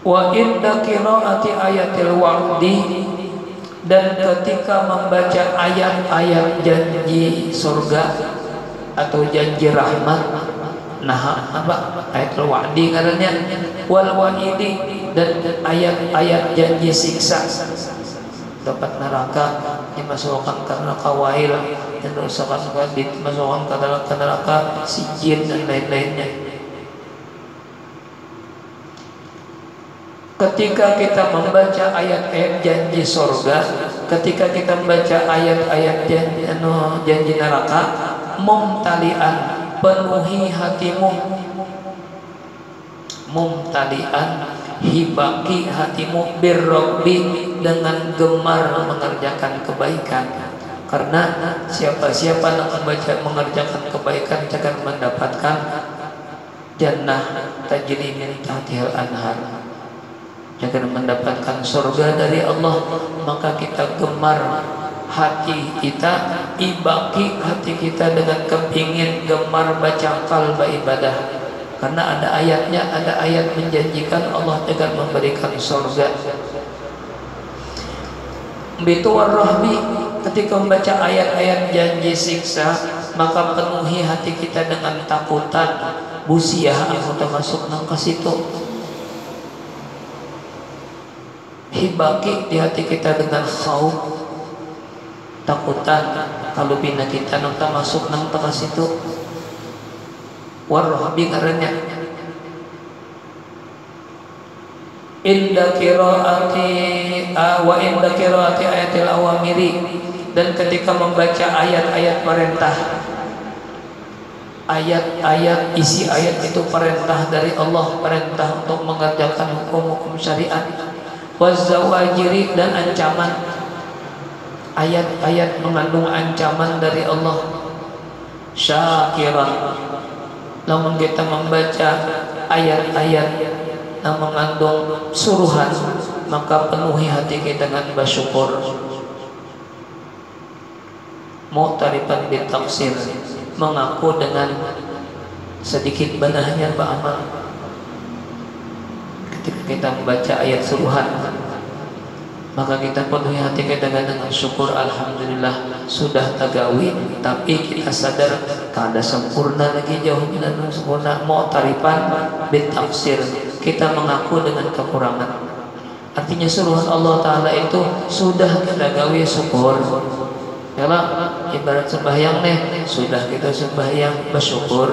Wa inda qiraati ayatil wa'di, dan ketika membaca ayat-ayat janji surga atau janji rahmat. Nah apa ayatul wa'di karena wal wa'idi, dan ayat-ayat janji siksa, dapat neraka, dimasukkan ke neraka wa'il, dan dimasukkan ke neraka sijin, dan lain-lainnya. Ketika kita membaca ayat-ayat janji surga, ketika kita membaca ayat-ayat janji neraka, mumtalian, penuhi hatimu, mumtalian, hibaki hatimu, birrabbi, dengan gemar mengerjakan kebaikan. Karena siapa-siapa yang mengerjakan kebaikan akan mendapatkan jannah tajri min tahtihal anhar, akan mendapatkan surga dari Allah. Maka kita gemar hati kita, ibaki hati kita dengan kepingin gemar baca qalba ibadah, karena ada ayatnya, ada ayat menjanjikan Allah akan memberikan surga. Bitu warahbi, ketika membaca ayat-ayat janji siksa, maka penuhi hati kita dengan takutan, busiah aku termasuk nang ke situ. Hibaki di hati kita dengan khauf, takutan, kalau bina kita nang masuk nang ke situ. Warahbi karena inda qiraati ayatil awamiri, Dan ketika membaca ayat-ayat perintah, ayat-ayat isi ayat itu perintah dari Allah, perintah untuk mengerjakan hukum-hukum syariat. Wazawajiri, dan ancaman. Ayat-ayat mengandung ancaman dari Allah. Syakiran, namun kita membaca ayat-ayat yang mengandung suruhan, maka penuhi hati kita dengan bersyukur. Mu'tarifan bitaksir, mengaku dengan sedikit benahnya beramal. Ketika kita membaca ayat suruhan, maka kita penuhi hati kita dengan syukur. Alhamdulillah sudah tagawi, tapi kita sadar kada sempurna lagi, jauh dari sempurna. Mu'tarifan bitaksir, kita mengaku dengan kekurangan. Artinya suruhan Allah Ta'ala itu sudah kita gawi syukur. Yalah, ibarat sembahyang nih, sudah kita sembahyang bersyukur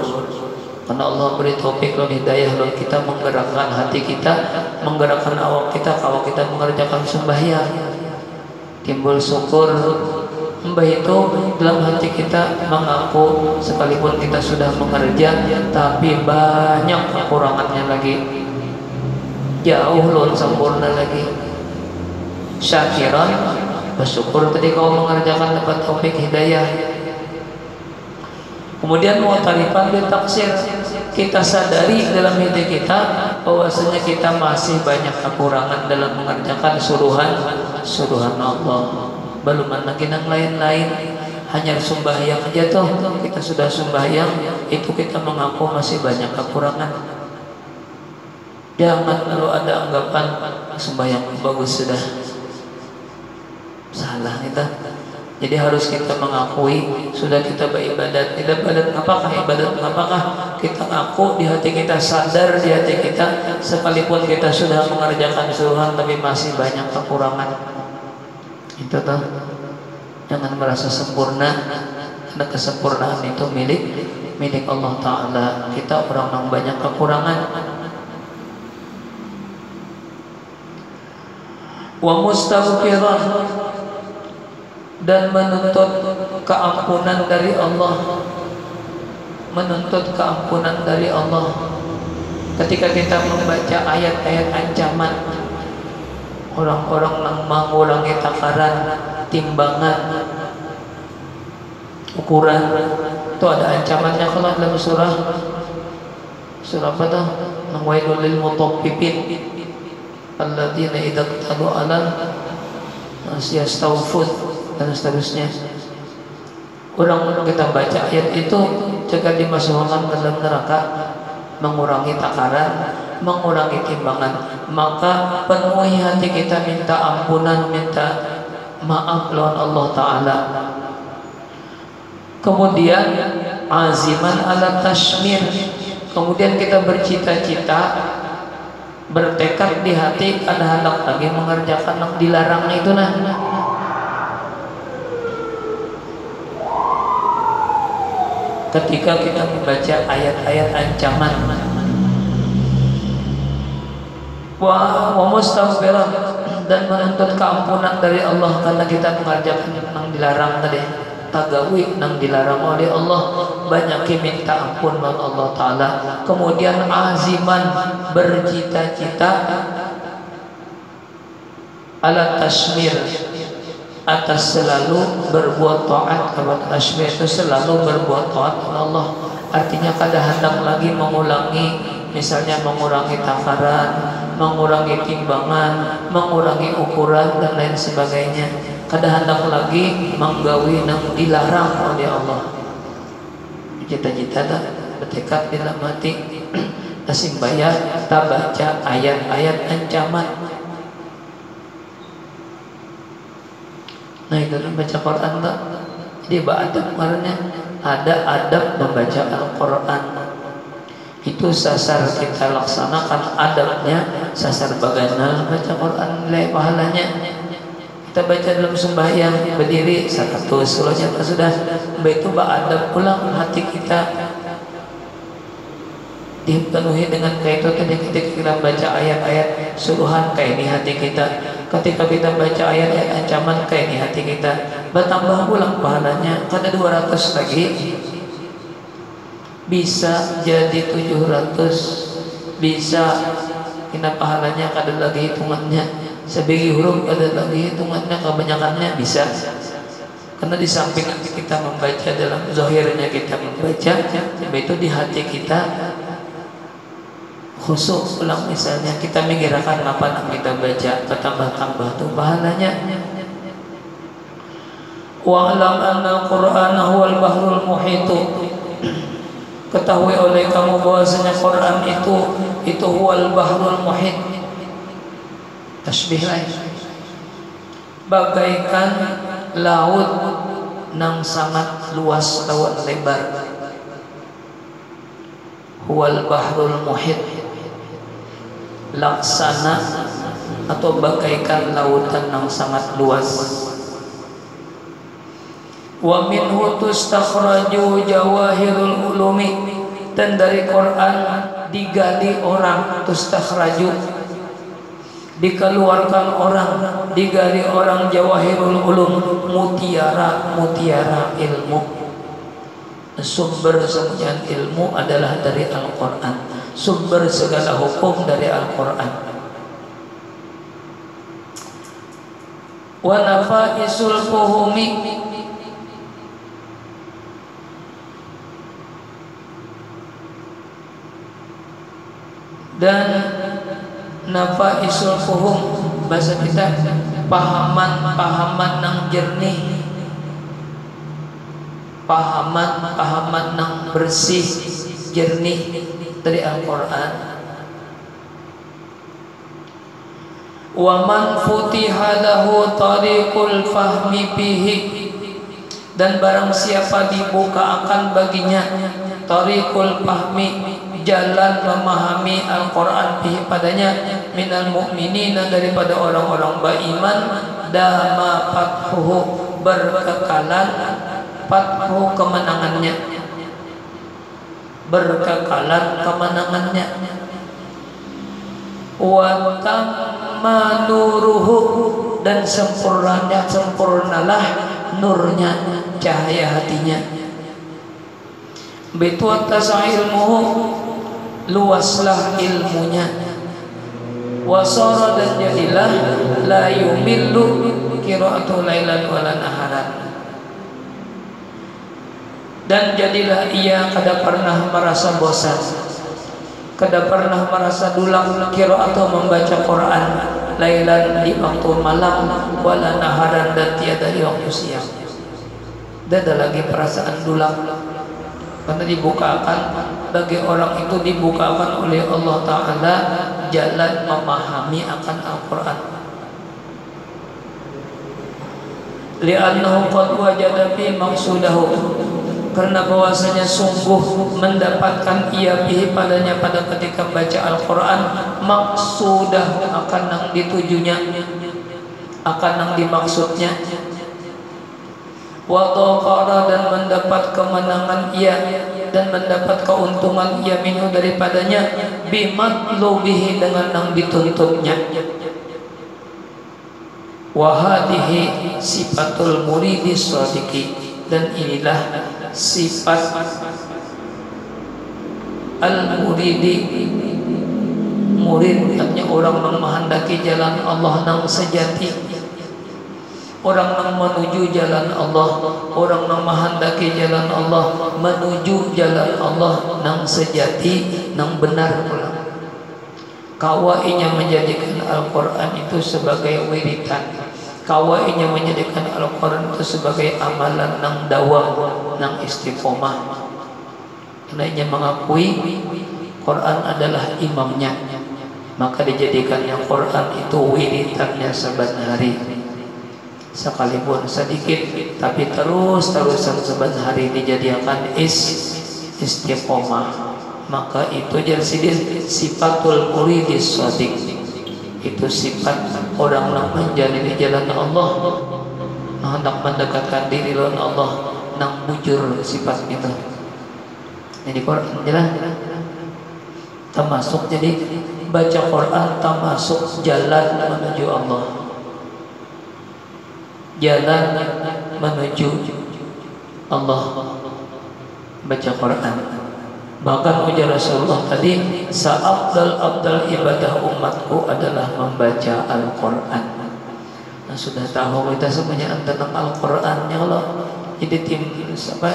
karena Allah beri taufik dan hidayah dan kita menggerakkan hati kita, menggerakkan awak kita kalau kita mengerjakan sembahyang, timbul syukur. Mbah itu dalam hati kita mengaku sekalipun kita sudah mengerja, tapi banyak kekurangannya lagi, jauh belum sempurna lagi. Syakiran, bersyukur tadi kau mengerjakan dapat taufik hidayah. Kemudian mu'tarifan bitaksir, kita sadari dalam hati kita bahwasanya kita masih banyak kekurangan dalam mengerjakan suruhan Allah. Belum lagi yang lain-lain, hanya sembahyang aja toh kita sudah sembahyang, itu kita mengaku masih banyak kekurangan. Jangan kalau ada anggapan sembahyang bagus sudah, salah kita. Jadi harus kita mengakui sudah kita beribadat. Ibadat apakah kita ngaku di hati kita, sadar di hati kita, sekalipun kita sudah mengerjakan suruhan tapi masih banyak kekurangan. Itu tuh, jangan merasa sempurna, karena kesempurnaan itu milik Allah Ta'ala. Kita orang yang banyak kekurangan. Wa mustaghfiran, dan menuntut keampunan dari Allah, menuntut keampunan dari Allah. Ketika kita membaca ayat-ayat ancaman, orang-orang yang mengurangi takaran, timbangan, ukuran, itu ada ancamannya. Kalau dalam surah apa tuh? Wailul lil mutaffifin alladzina idza qalu ala yastawfun, dan seterusnya. Orang kita baca ayat itu jika dimasukkan ke dalam neraka, mengurangi takaran, mengurangi timbangan, maka penuhi hati kita minta ampunan, minta maaf lawan Allah Ta'ala. Kemudian aziman ala tashmir, kemudian kita bercita-cita, bertekad di hati ada hendak lagi mengerjakan yang dilarang itu ketika kita membaca ayat-ayat ancaman. Wa mustaghfiran, dan menuntut keampunan dari Allah karena kita mengerjakan yang dilarang tadi, tagawi yang dilarang oleh Allah, banyak minta ampun oleh Allah Ta'ala. Kemudian aziman, bercita-cita ala tasmir, atas selalu berbuat taat kepada tasmir, itu selalu berbuat taat kepada Allah. Artinya kada hendak lagi mengulangi, misalnya mengurangi takaran, mengurangi timbangan, mengurangi ukuran dan lain sebagainya. Kada hendak lagi menggawi yang dilarang oleh Allah. Cita-cita dah bertekad dalam hati, asim bayar tak baca ayat-ayat ancaman. Nah itu baca Quran tak? Jadi adab karena ada adab membaca Al-Quran. Itu sasar kita laksanakan adabnya, sasar bagaimana baca Quran nilai pahalanya. Kita baca dalam sembahyang berdiri 100 sulanya sudah, itu adab pulang hati kita dipenuhi dengan kayak itu. Ketika kita baca ayat-ayat suruhan kayak ini hati kita ketika kita baca ayat-ayat ancaman kayak ini hati kita bertambah ulang pahalanya kada 200 lagi bisa jadi 700 bisa kena pahalanya kada lagi hitungannya sebagi huruf kada lagi hitungannya kebanyakannya bisa karena di samping kita membaca dalam zahirnya kita membaca itu di hati kita khusus ulang misalnya kita mengirakan apa yang kita baca bertambah-tambah tuh pahalanya. Wa'lam anna al-Qur'ana huwal bahrul muhitu, ketahui oleh kamu bahwasanya Quran itu huwal bahrul muhit, tasbih lain bagaikan laut nang sangat luas laut lebar. Huwal bahrul muhit, laksana atau bagaikan lautan yang sangat luas. Wa minhu tustakhraju jawahirul ulumi, dan dari Quran digali orang, tustakhraju dikeluarkan orang, digali orang jawahirul ulum, mutiara ilmu. Sumber semuanya ilmu adalah dari Al-Quran, sumber segala hukum dari Al-Quran. Wa nafaisul fuhumi, dan nafaisul fuhum bahasa kita pahaman nang jernih, pahaman nang bersih jernih dari Al-Quran. Wa man futiha lahu tariqul fahmi bihi, dan barang siapa dibuka akan baginya tariqul fahmi, jalan memahami Al-Quran bihi padanya, minal mu'minina daripada orang-orang beriman, dama fathuhu berkekalan, fathu kemenangannya, berkekalan kemenangannya. Wa tamma nuruhu, dan sempurnalah nurnya, cahaya hatinya. Bitwatasa ilmuhu, luaslah ilmunya. Wasara, dan jadilah la yumillu qira'atu lailan wala naharan, dan jadilah ia kada pernah merasa bosan, kada pernah merasa dulang qira'at atau membaca Quran lailan di waktu malam, wala naharan, dan tiada di waktu siang. Tidak ada lagi perasaan dulang, karena dibukakan bagi orang itu, dibukakan oleh Allah Ta'ala jalan memahami akan Al-Quran. Li'annahu qad wajada fi maqsudahu, karena bahwasanya sungguh mendapatkan ia bihi padanya pada ketika baca Al-Quran, maqsudahu akan yang ditujunya, akan yang dimaksudnya. Wa taqara, dan mendapat kemenangan ia, dan mendapat keuntungan ia minhu daripadanya, bimatlubihi, dengan yang dituntutnya. Wa hadhihi sifatul muridis shadiqi, dan inilah sifat al-muridi, murid artinya orang yang menghendaki jalan Allah yang sejati, orang yang menuju jalan Allah, orang yang menghendaki jalan Allah, menuju jalan Allah yang sejati, yang benar pula. Kawainya menjadikan Al-Quran itu sebagai wiridan, kawainya menjadikan Al-Quran itu sebagai amalan yang dawam, yang istiqomah. Karena ia mengakui Quran adalah imamnya, maka dijadikannya Quran itu wiridannya saban hari. Sekalipun sedikit, tapi terus-terusan saban hari dijadikan istiqomah, maka itu jadi sifatul muridis shadiq. Itu sifat orang yang menjalani jalan Allah, hendak mendekatkan diri dengan Allah, nang bujur sifat itu. Jadi Quran jelas, termasuk jadi baca Quran termasuk jalan menuju Allah. jalan menuju Allah baca Quran. Bahkan ujar Rasulullah tadi, seabdal-abdal ibadah umatku adalah membaca Al-Quran. Nah, sudah tahu kita semuanya tentang Al-Quran ya Allah. Jadi sampai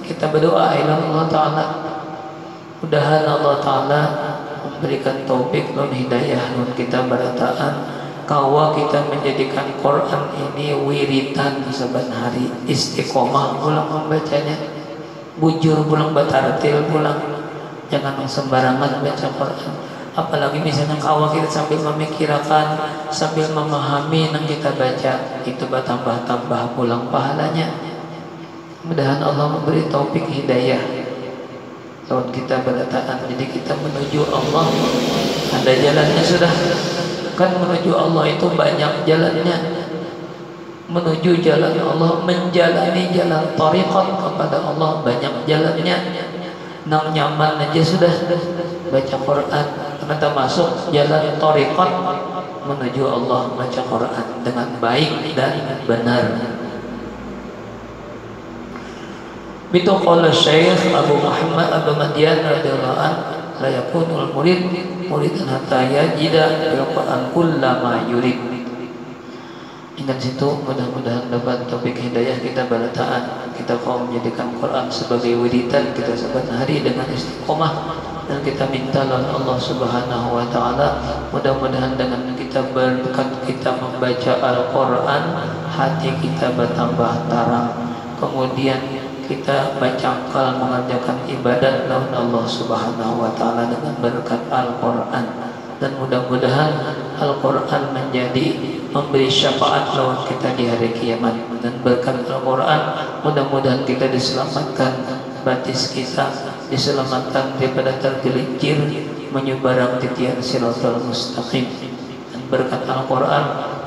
kita berdoa ila Allah Ta'ala, mudahan Allah Ta'ala memberikan taufik dan hidayah dan kita berataan kawa kita menjadikan Quran ini wiritan saban hari, istiqomah pulang membacanya, bujur pulang batartil pulang, jangan sembarangan baca Quran. Apalagi misalnya kawa kita sambil memikirkan, sambil memahami yang kita baca, itu bertambah-tambah pulang pahalanya. Mudahan Allah memberi taufik hidayah lawan kita berataan. Jadi kita menuju Allah ada jalannya sudah. Kan menuju Allah itu banyak jalannya. Menuju jalan Allah, menjalani jalan tariqat kepada Allah banyak jalannya. Nang nyaman aja sudah baca Quran. Kita masuk jalan tariqat menuju Allah baca Quran dengan baik dan benar. Bitu qala Syekh Abu Muhammad Abu Madian radhiyallahu anhu, la yakunul murid muridan hatta yajida bil Quran kullama yurid. Ingat situ, mudah-mudahan dapat topik hidayah kita berataan. Kita mau menjadikan Quran sebagai wiridan kita saban hari dengan istiqomah, dan kita minta lawan Allah Subhanahu wa taala mudah-mudahan dengan kita berkat kita membaca Al-Quran hati kita bertambah tarang, kemudian kita bercangkal mengerjakan ibadat lawan Allah Subhanahu wa taala dengan berkat Al-Quran, dan mudah-mudahan Al-Quran menjadi memberi syafaat lawan kita di hari kiamat, dan berkat Al-Quran mudah-mudahan kita diselamatkan, batis kita diselamatkan daripada tergelincir menyeberang titian siratal mustaqim, dan berkat Al-Quran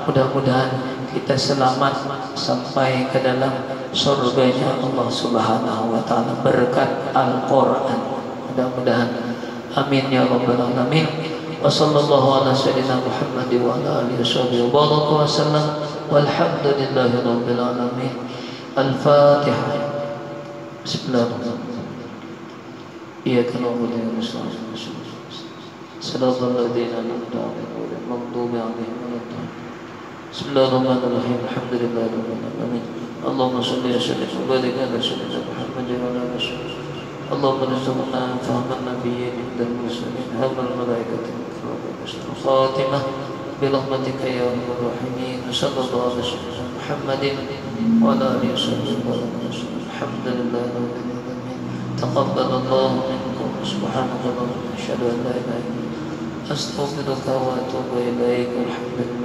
mudah-mudahan kita selamat sampai ke dalam surganya Allah Subhanahu wa taala berkat Al-Quran, mudah-mudahan. Amin ya rabbal alamin. Wa sallallahu ala sayyidina Muhammad wa ala alihi washabbihi wa baraka wa sallam, walhamdulillahi rabbil alamin. Al-Fatihah. Bismillahirrahmanirrahim. Iyyaka na'budu wa iyyaka nasta'in. Shiratal ladzina an'amta 'alaihim ghairil maghdubi 'alaihim waladdallin. Bismillahirrahmanirrahim. Alhamdulillahi rabbil alamin. Allahumma shalli wa sallim wa barik ala sayyidina Muhammad wa ala alihi wasallam. Allahumma rizqna fahman nabiyyin dan mursalin hamal malaikati khatimah birahmatika ya arhamar rahimin. Sallallahu alaihi wasallam Muhammadin wa ala alihi wasallam. Alhamdulillahi rabbil alamin. Taqabbalallahu minkum. Subhanallah wa bihamdihi, asyhadu an la ilaha illa anta, astaghfiruka wa atubu ilaik. Alhamdulillah.